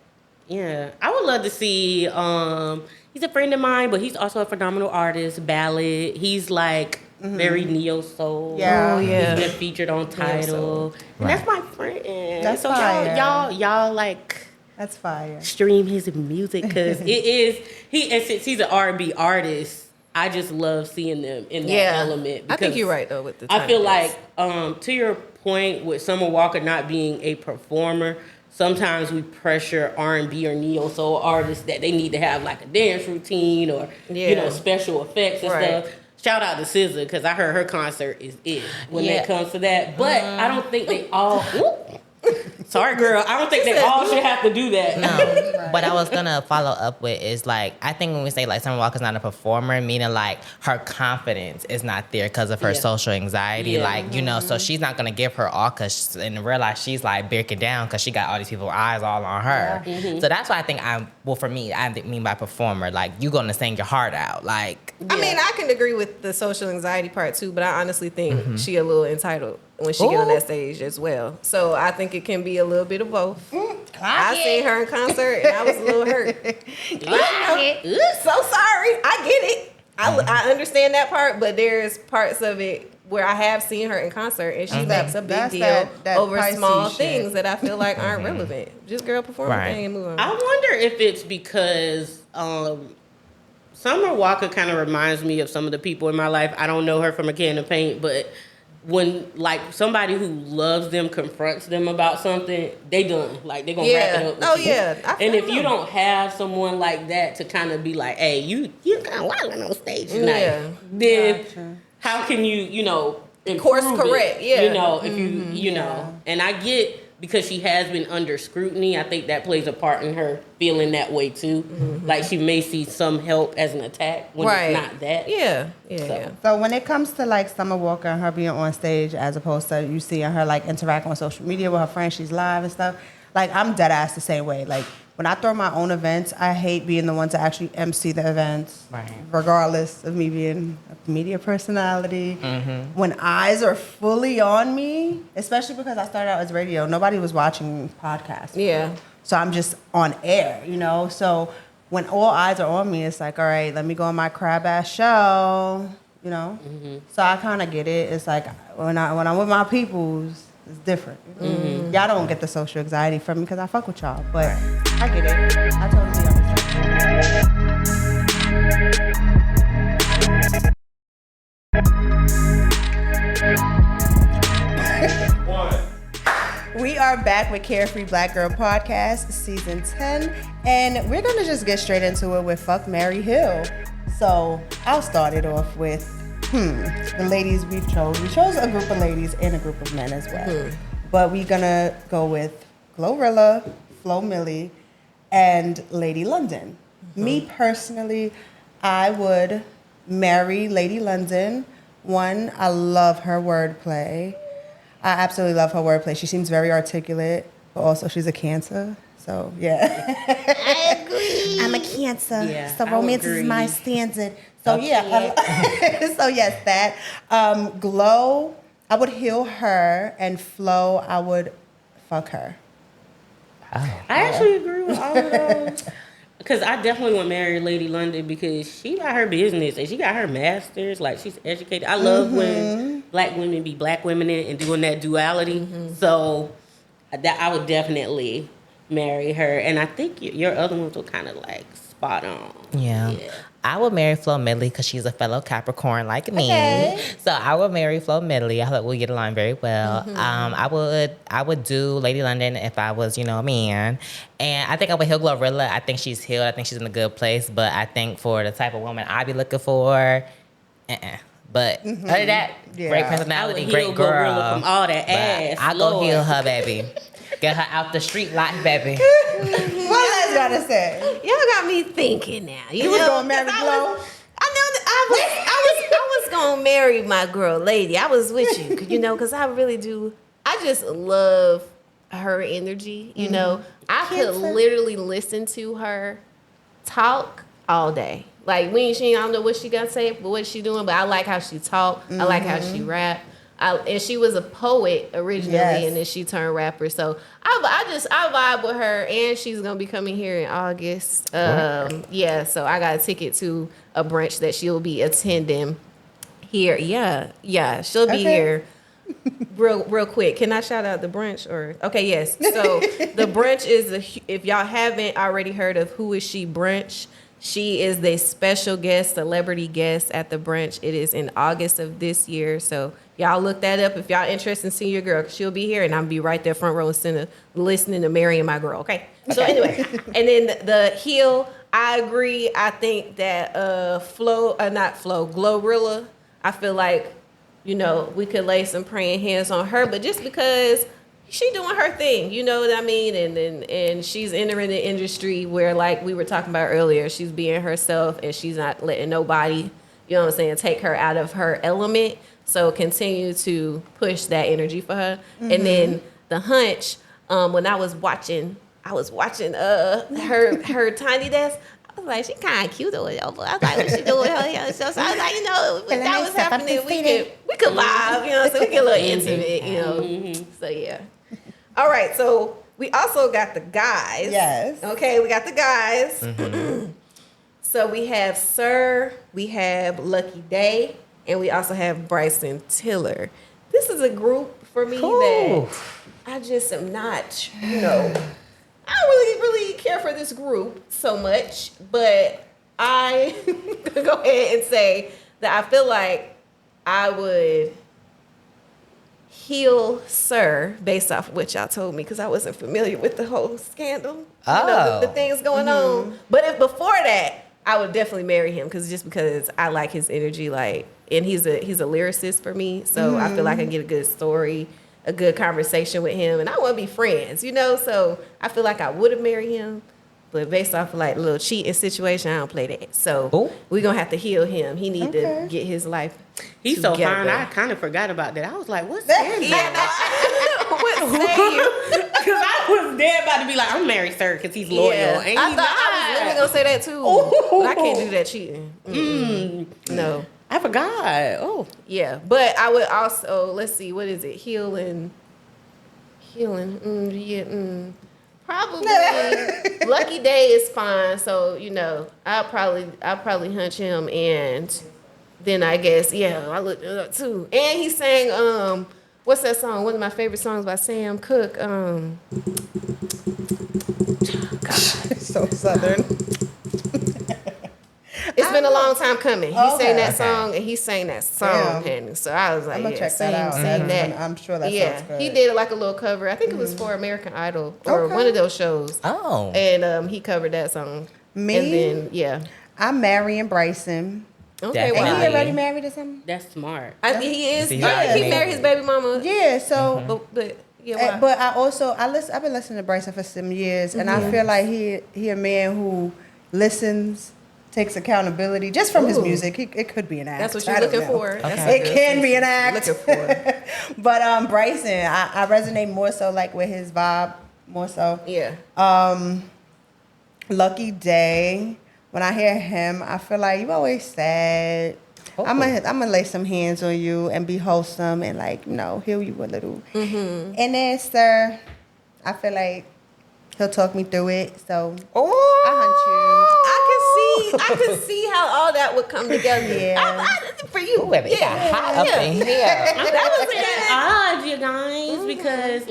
Yeah, I would love to see. He's a friend of mine, but he's also a phenomenal artist. Ballad. He's like very neo soul. Yeah. Oh, yeah. He's been featured on Tidal, and that's my friend. That's so fire. y'all like That's fire. stream his music because it is and since he's an R&B artist, I just love seeing them in that Yeah, element. I think because you're right though with the. I Tiny feel Desk. like to your point with Summer Walker not being a performer, sometimes we pressure R&B or neo soul artists that they need to have like a dance routine or Yeah. special effects and Right. stuff. Shout out to SZA because I heard her concert is it when Yeah. it comes to that. But I don't think they all. Sorry, girl. I don't think they all should have to do that. No, but I was gonna follow up with is like I think when we say like Summer Walker's not a performer, meaning like her confidence is not there because of her Yeah. social anxiety, Yeah. like so she's not gonna give her all and realize she's like breaking down because she got all these people's eyes all on her. So that's why I think for me I mean by performer, like you gonna sing your heart out, like I mean, I can agree with the social anxiety part too, but I honestly think she a little entitled when she get on Ooh. that stage as well. So I think it can be a little bit of both. I it. seen her in concert and I was a little hurt. So sorry, I get it. I understand that part, but there's parts of it where I have seen her in concert and she makes a big That's deal that over pricey small shit. things that I feel like aren't relevant. Just girl perform Right. a thing and move on. I wonder if it's because Summer Walker kind of reminds me of some of the people in my life. I don't know her from a can of paint, but when like somebody who loves them confronts them about something, they done. Like they're gonna wrap it up. With Oh you. yeah. And if you don't have someone like that to kind of be like, hey, you kind of wilding on stage tonight, Yeah. then Gotcha. how can you Course improve it? correct, yeah. If you know, and I get because she has been under scrutiny, I think that plays a part in her feeling that way too. Like she may see some help as an attack when right. it's not that. Yeah. So when it comes to like Summer Walker and her being on stage as opposed to you seeing her like interacting on social media with her friends, she's live and stuff. Like, I'm dead ass the same way. Like, when I throw my own events, I hate being the one to actually MC the events, Right. regardless of me being a media personality. When eyes are fully on me, especially because I started out as radio, nobody was watching podcasts. Yeah. So I'm just on air, you know? So when all eyes are on me, it's like, all right, let me go on my crab ass show, you know? So I kind of get it. It's like when I'm with my peoples, it's different. Y'all don't get the social anxiety from me because I fuck with y'all, but I get it. I totally understand. We are back with Carefree Black Girl Podcast, Season 10, and we're going to just get straight into it with Fuck, Marry, Hill. So I'll start it off with the ladies we've chose. We chose a group of ladies and a group of men as well. But we're going to go with Glorilla, Flo Milli, and Lady London. Me personally, I would marry Lady London. One, I love her wordplay. I absolutely love her wordplay. She seems very articulate, but also she's a Cancer. So, yeah. I agree. I'm a Cancer. Yeah, So I romance agree. is my standard. So, yeah. So, yes, that. Glow, I would heal her. And Flo, I would fuck her. I actually agree with all of those. Because I definitely want to marry Lady London because she got her business and she got her master's. Like, she's educated. I love when black women be black women and doing that duality. So that I would definitely marry her. And I think your other ones were kind of like spot on. Yeah. I would marry Flo Milli because she's a fellow Capricorn like me. Okay. So I would marry Flo Milli. I thought we'd get along very well. I would do Lady London if I was, a man. And I think I would heal Glorilla. I think she's healed. I think she's in a good place. But I think for the type of woman I'd be looking for, But other than that, great personality, great girl. Glorilla from all that ass. I go heal her, baby. Get her out the street life, baby. What else gotta say? Y'all got me thinking now. You was gonna marry Glow? I was gonna marry my girl, Lady. I was with you, because I really do. I just love her energy. I could literally listen to her talk all day. Like I don't know what she got to say, but what she doing. But I like how she talk. I like how she rap. And she was a poet originally, and then she turned rapper. So I vibe with her, and she's gonna be coming here in August. So I got a ticket to a brunch that she'll be attending here. Yeah, she'll be here. Real quick. Can I shout out the brunch okay? Yes. So the brunch is if y'all haven't already heard of Who Is She Brunch. She is the special guest, celebrity guest at the brunch. It is in August of this year. So y'all look that up if y'all interested in seeing your girl. She'll be here, and I'll be right there front row listening to marrying my girl. Okay. So anyway, and then the heel, I agree. I think that Glorilla. I feel like we could lay some praying hands on her, but just because she doing her thing, you know what I mean? And she's entering the industry where, like we were talking about earlier, she's being herself and she's not letting nobody, take her out of her element. So continue to push that energy for her. And then the hunch, when I was watching her Tiny Desk, I was like, she kind of cute over there. I was like, what she doing her show? So I was like, if that was happening, we could vibe, so we get a little intimate, So yeah. All right, so we also got the guys. Yes. Okay, we got the guys. So we have Sir, we have Lucky Day, and we also have Bryson Tiller. This is a group for me that I just am not, I don't really care for this group so much, but I go ahead and say that I feel like I would heal Sir based off of what y'all told me because I wasn't familiar with the whole scandal. The things going on. But if before that, I would definitely marry him because I like his energy, and he's a lyricist for me, so I feel like I get a good story, a good conversation with him, and I want to be friends, so I feel like I would have married him. But based off of like a little cheating situation, I don't play that. So Ooh. we're gonna have to heal him. He need to Okay. get his life. He's so together. fine. I kind of forgot about that. I was like, what's that? What say you? Because I was dead about to be like, I'm married, sir, because he's loyal. Yeah. And I he's thought I was literally gonna say that too. But I can't do that cheating. No. I forgot. Oh. Yeah, but I would also let's see, what is it? Healing. Probably Lucky Day is fine. So I'll probably hunch him, and then I guess I looked it up too. And he sang what's that song? One of my favorite songs by Sam Cooke. So southern. It's been a long time coming. He Okay. sang that song, and he sang that song, Yeah. and so I was like, I'm gonna check sing, that out. sing that. I'm sure that Yeah, sounds good. he did like a little cover. I think it was for American Idol or Okay. one of those shows. Oh. And he covered that song. Me? And then I'm marrying Bryson. okay, Definitely. wow. Ain't he already married or something? That's smart. He is. He He married. married his baby mama. Yeah. So, But yeah, why? but I've been listening to Bryson for some years, and I feel like he a man who listens, takes accountability just from his Ooh. music. It could be an act. That's what I you're don't looking know. for. That's Okay. a It good can thing be an to act. Looking for. But Bryson, I resonate more so like with his vibe more so. Yeah. Lucky Day. When I hear him, I feel like you always sad. Oh. I'm gonna lay some hands on you and be wholesome and heal you a little. Mm-hmm. And then, sir, I feel like he'll talk me through it. So Oh. I I can see how all that would come together. Yeah. For you. Ooh, baby, it got hot up in here. That was odd, you guys, because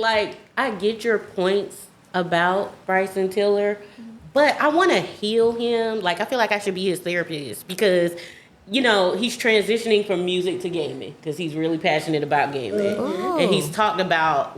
I get your points about Bryson Tiller, but I want to heal him. I feel like I should be his therapist because, he's transitioning from music to gaming because he's really passionate about gaming, and he's talked about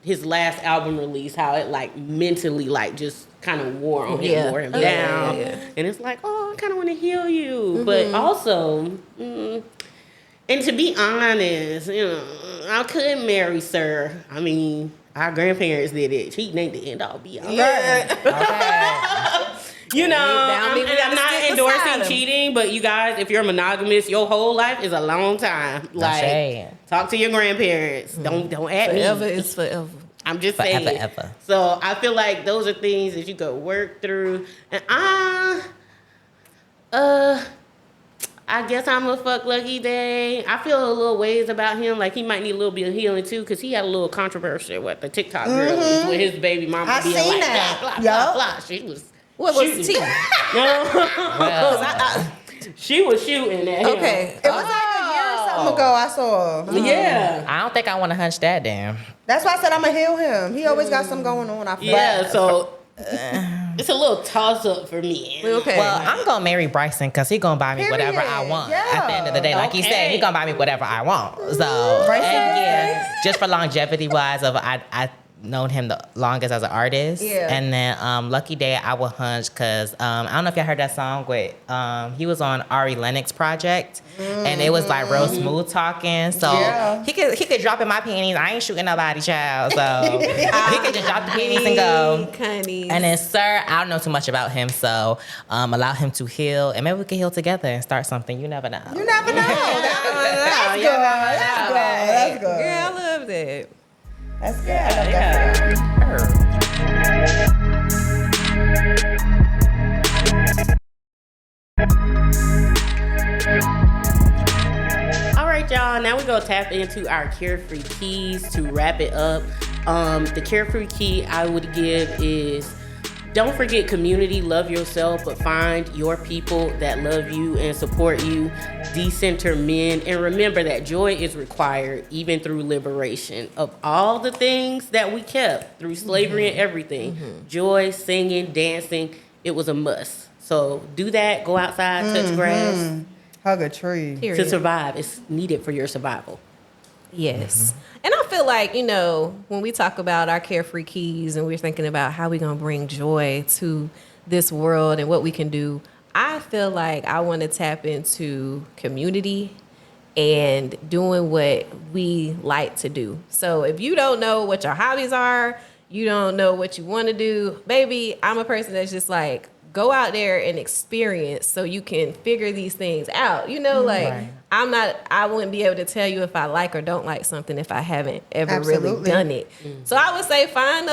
his last album release, how it mentally just kind of wore on him, wore him down, and it's I kind of want to heal you, but also. And to be honest, I could marry Sir. I mean, our grandparents did it. Cheating ain't the end all be all. Okay. I'm not stick endorsing beside him. cheating, but you guys, if you're monogamous, your whole life is a long time. shade. Talk to your grandparents. Don't add Forever me. is forever. I'm just Forever, saying. ever. So I feel like those are things that you could work through. And I guess I'm a fuck Lucky Day. I feel a little ways about him. He might need a little bit of healing too, because he had a little controversy with the TikTok girl with his baby mama I being seen like, that. blah, blah, Yup. blah, blah. She was What was shooting. T? Well, She was shooting at him. Okay. It was a year or something ago I saw. Yeah. I don't think I want to hunch that down. That's why I said I'm gonna heal him. He always got something going on. I feel. Yeah, so it's a little toss up for me. Okay. Well, I'm gonna marry Bryson because he gonna buy me whatever I Period. want. Yeah. At the end of the day, like he said, Okay. he gonna buy me whatever I want. So, Bryson? and just for longevity wise, I known him the longest as an artist. Yeah. And then Lucky Day, I would hunch because I don't know if y'all heard that song with he was on Ari Lennox project, and it was real smooth talking. So Yeah. he could drop in my panties. I ain't shooting nobody, child. So he could just drop the panties and go. Cunnies. And then, sir, I don't know too much about him, so allow him to heal, and maybe we can heal together and start something. You never know. You never know. That's good. That's good. That's good. Girl, I love that. That's good. I love that. All right, y'all. Now we're gonna tap into our carefree keys to wrap it up. The carefree key I would give is don't forget community, love yourself, but find your people that love you and support you. Decenter men, and remember that joy is required even through liberation. Of all the things that we kept through slavery and everything, joy, singing, dancing, it was a must. So do that. Go outside, touch grass. Hug a tree. To Period. survive, it's needed for your survival. Yes. And I feel like, when we talk about our carefree keys and we're thinking about how we're going to bring joy to this world and what we can do, I feel like I want to tap into community and doing what we like to do. So if you don't know what your hobbies are, you don't know what you want to do. Baby, I'm a person that's just like, go out there and experience so you can figure these things out. You know, like I wouldn't be able to tell you if I like or don't like something if I haven't ever really done it. So I would say find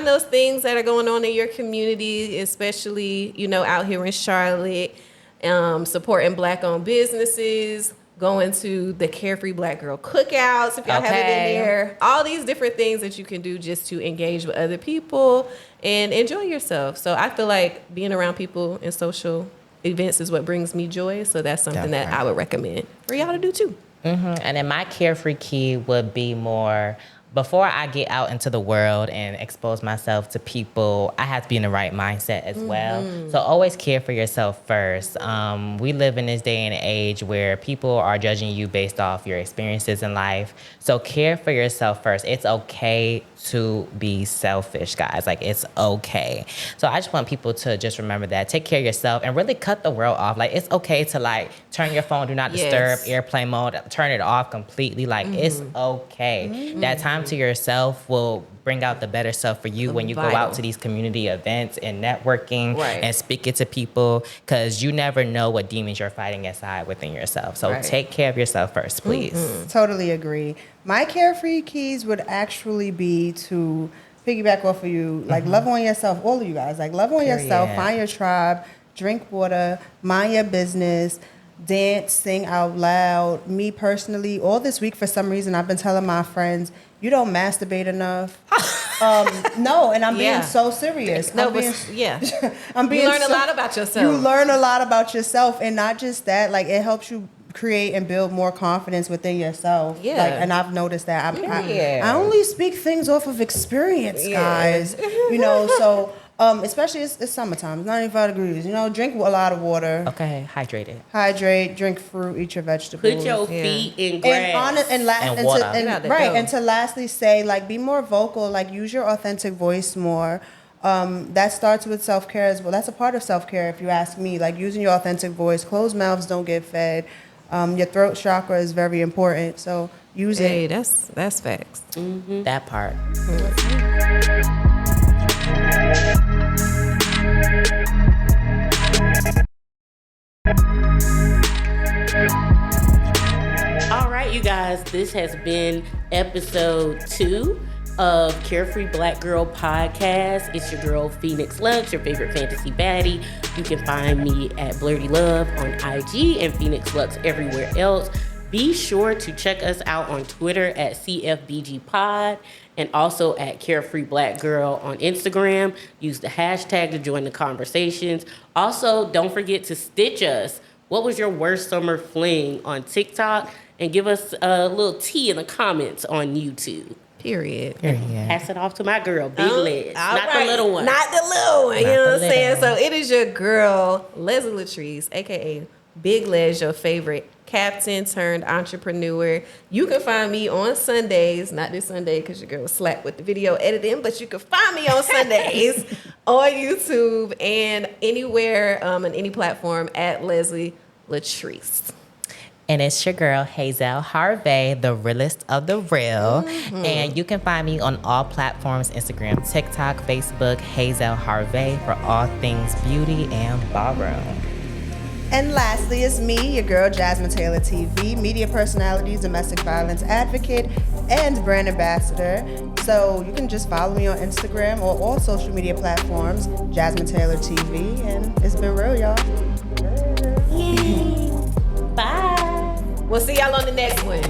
those things that are going on in your community, especially, you know, out here in Charlotte, supporting Black-owned businesses, going to the Carefree Black Girl Cookouts if y'all haven't been there. All these different things that you can do just to engage with other people and enjoy yourself. So I feel like being around people in social events is what brings me joy. So that's something that I would recommend for y'all to do too. And then my carefree key would be more, before I get out into the world and expose myself to people, I have to be in the right mindset as well. So always care for yourself first. We live in this day and age where people are judging you based off your experiences in life. So care for yourself first. It's okay to be selfish, guys. Like, it's okay. So I just want people to just remember that. Take care of yourself and really cut the world off. Like, it's okay to, like, turn your phone, do not disturb, airplane mode, turn it off completely. Like, it's okay. That time to yourself will bring out the better self for you when you go out to these community events and networking and speaking to people, because you never know what demons you're fighting inside within yourself. So take care of yourself first, please. Totally agree. My carefree keys would actually be to piggyback off of you, like love on yourself, all of you guys. Like, love on yourself, find your tribe, drink water, mind your business, dance, sing out loud. Me personally, all this week for some reason I've been telling my friends, you don't masturbate enough. No, and I'm being so serious. No, I'm being, I'm being. You learn a lot about yourself. You learn a lot about yourself, and not just that. Like, it helps you create and build more confidence within yourself. Yeah. Like, and I've noticed that. I only speak things off of experience, guys. You know, so. Especially it's summertime. It's 95 degrees. You know, drink a lot of water. Okay, hydrated. Hydrate, drink fruit, eat your vegetables. Put your feet in grass. And water. And to lastly say, like, be more vocal. Like, use your authentic voice more. That starts with self-care as well. That's a part of self-care, if you ask me. Like, using your authentic voice. Closed mouths don't get fed. Your throat chakra is very important. So use it. Hey, that's facts. That part. All right, you guys, this has been episode 2 of Carefree Black Girl Podcast. It's your girl, Phoenix Luxe, your favorite fantasy baddie. You can find me at Blurty Love on IG and Phoenix Luxe everywhere else. Be sure to check us out on Twitter at CFBGPod and also at Carefree Black Girl on Instagram. Use the hashtag to join the conversations. Also, don't forget to stitch us. What was your worst summer fling on TikTok? And give us a little tea in the comments on YouTube. Period. Pass it off to my girl, Big Les. Not the little one. Not the little one. You know what I'm saying? So it is your girl, Leslie Latrice, a.k.a. Big Les, your favorite captain turned entrepreneur. You can find me on Sundays, not this Sunday because your girl was slack with the video editing, but you can find me on Sundays on YouTube and anywhere on any platform at Leslie Latrice. And it's your girl, Hazell Harve, the realest of the real. And you can find me on all platforms, Instagram, TikTok, Facebook, Hazell Harve, for all things beauty and ballroom. And lastly is me, your girl, Jasmine Taylor TV, media personality, domestic violence advocate, and brand ambassador. So you can just follow me on Instagram or all social media platforms, Jasmine Taylor TV. And it's been real, y'all. Bye. We'll see y'all on the next one.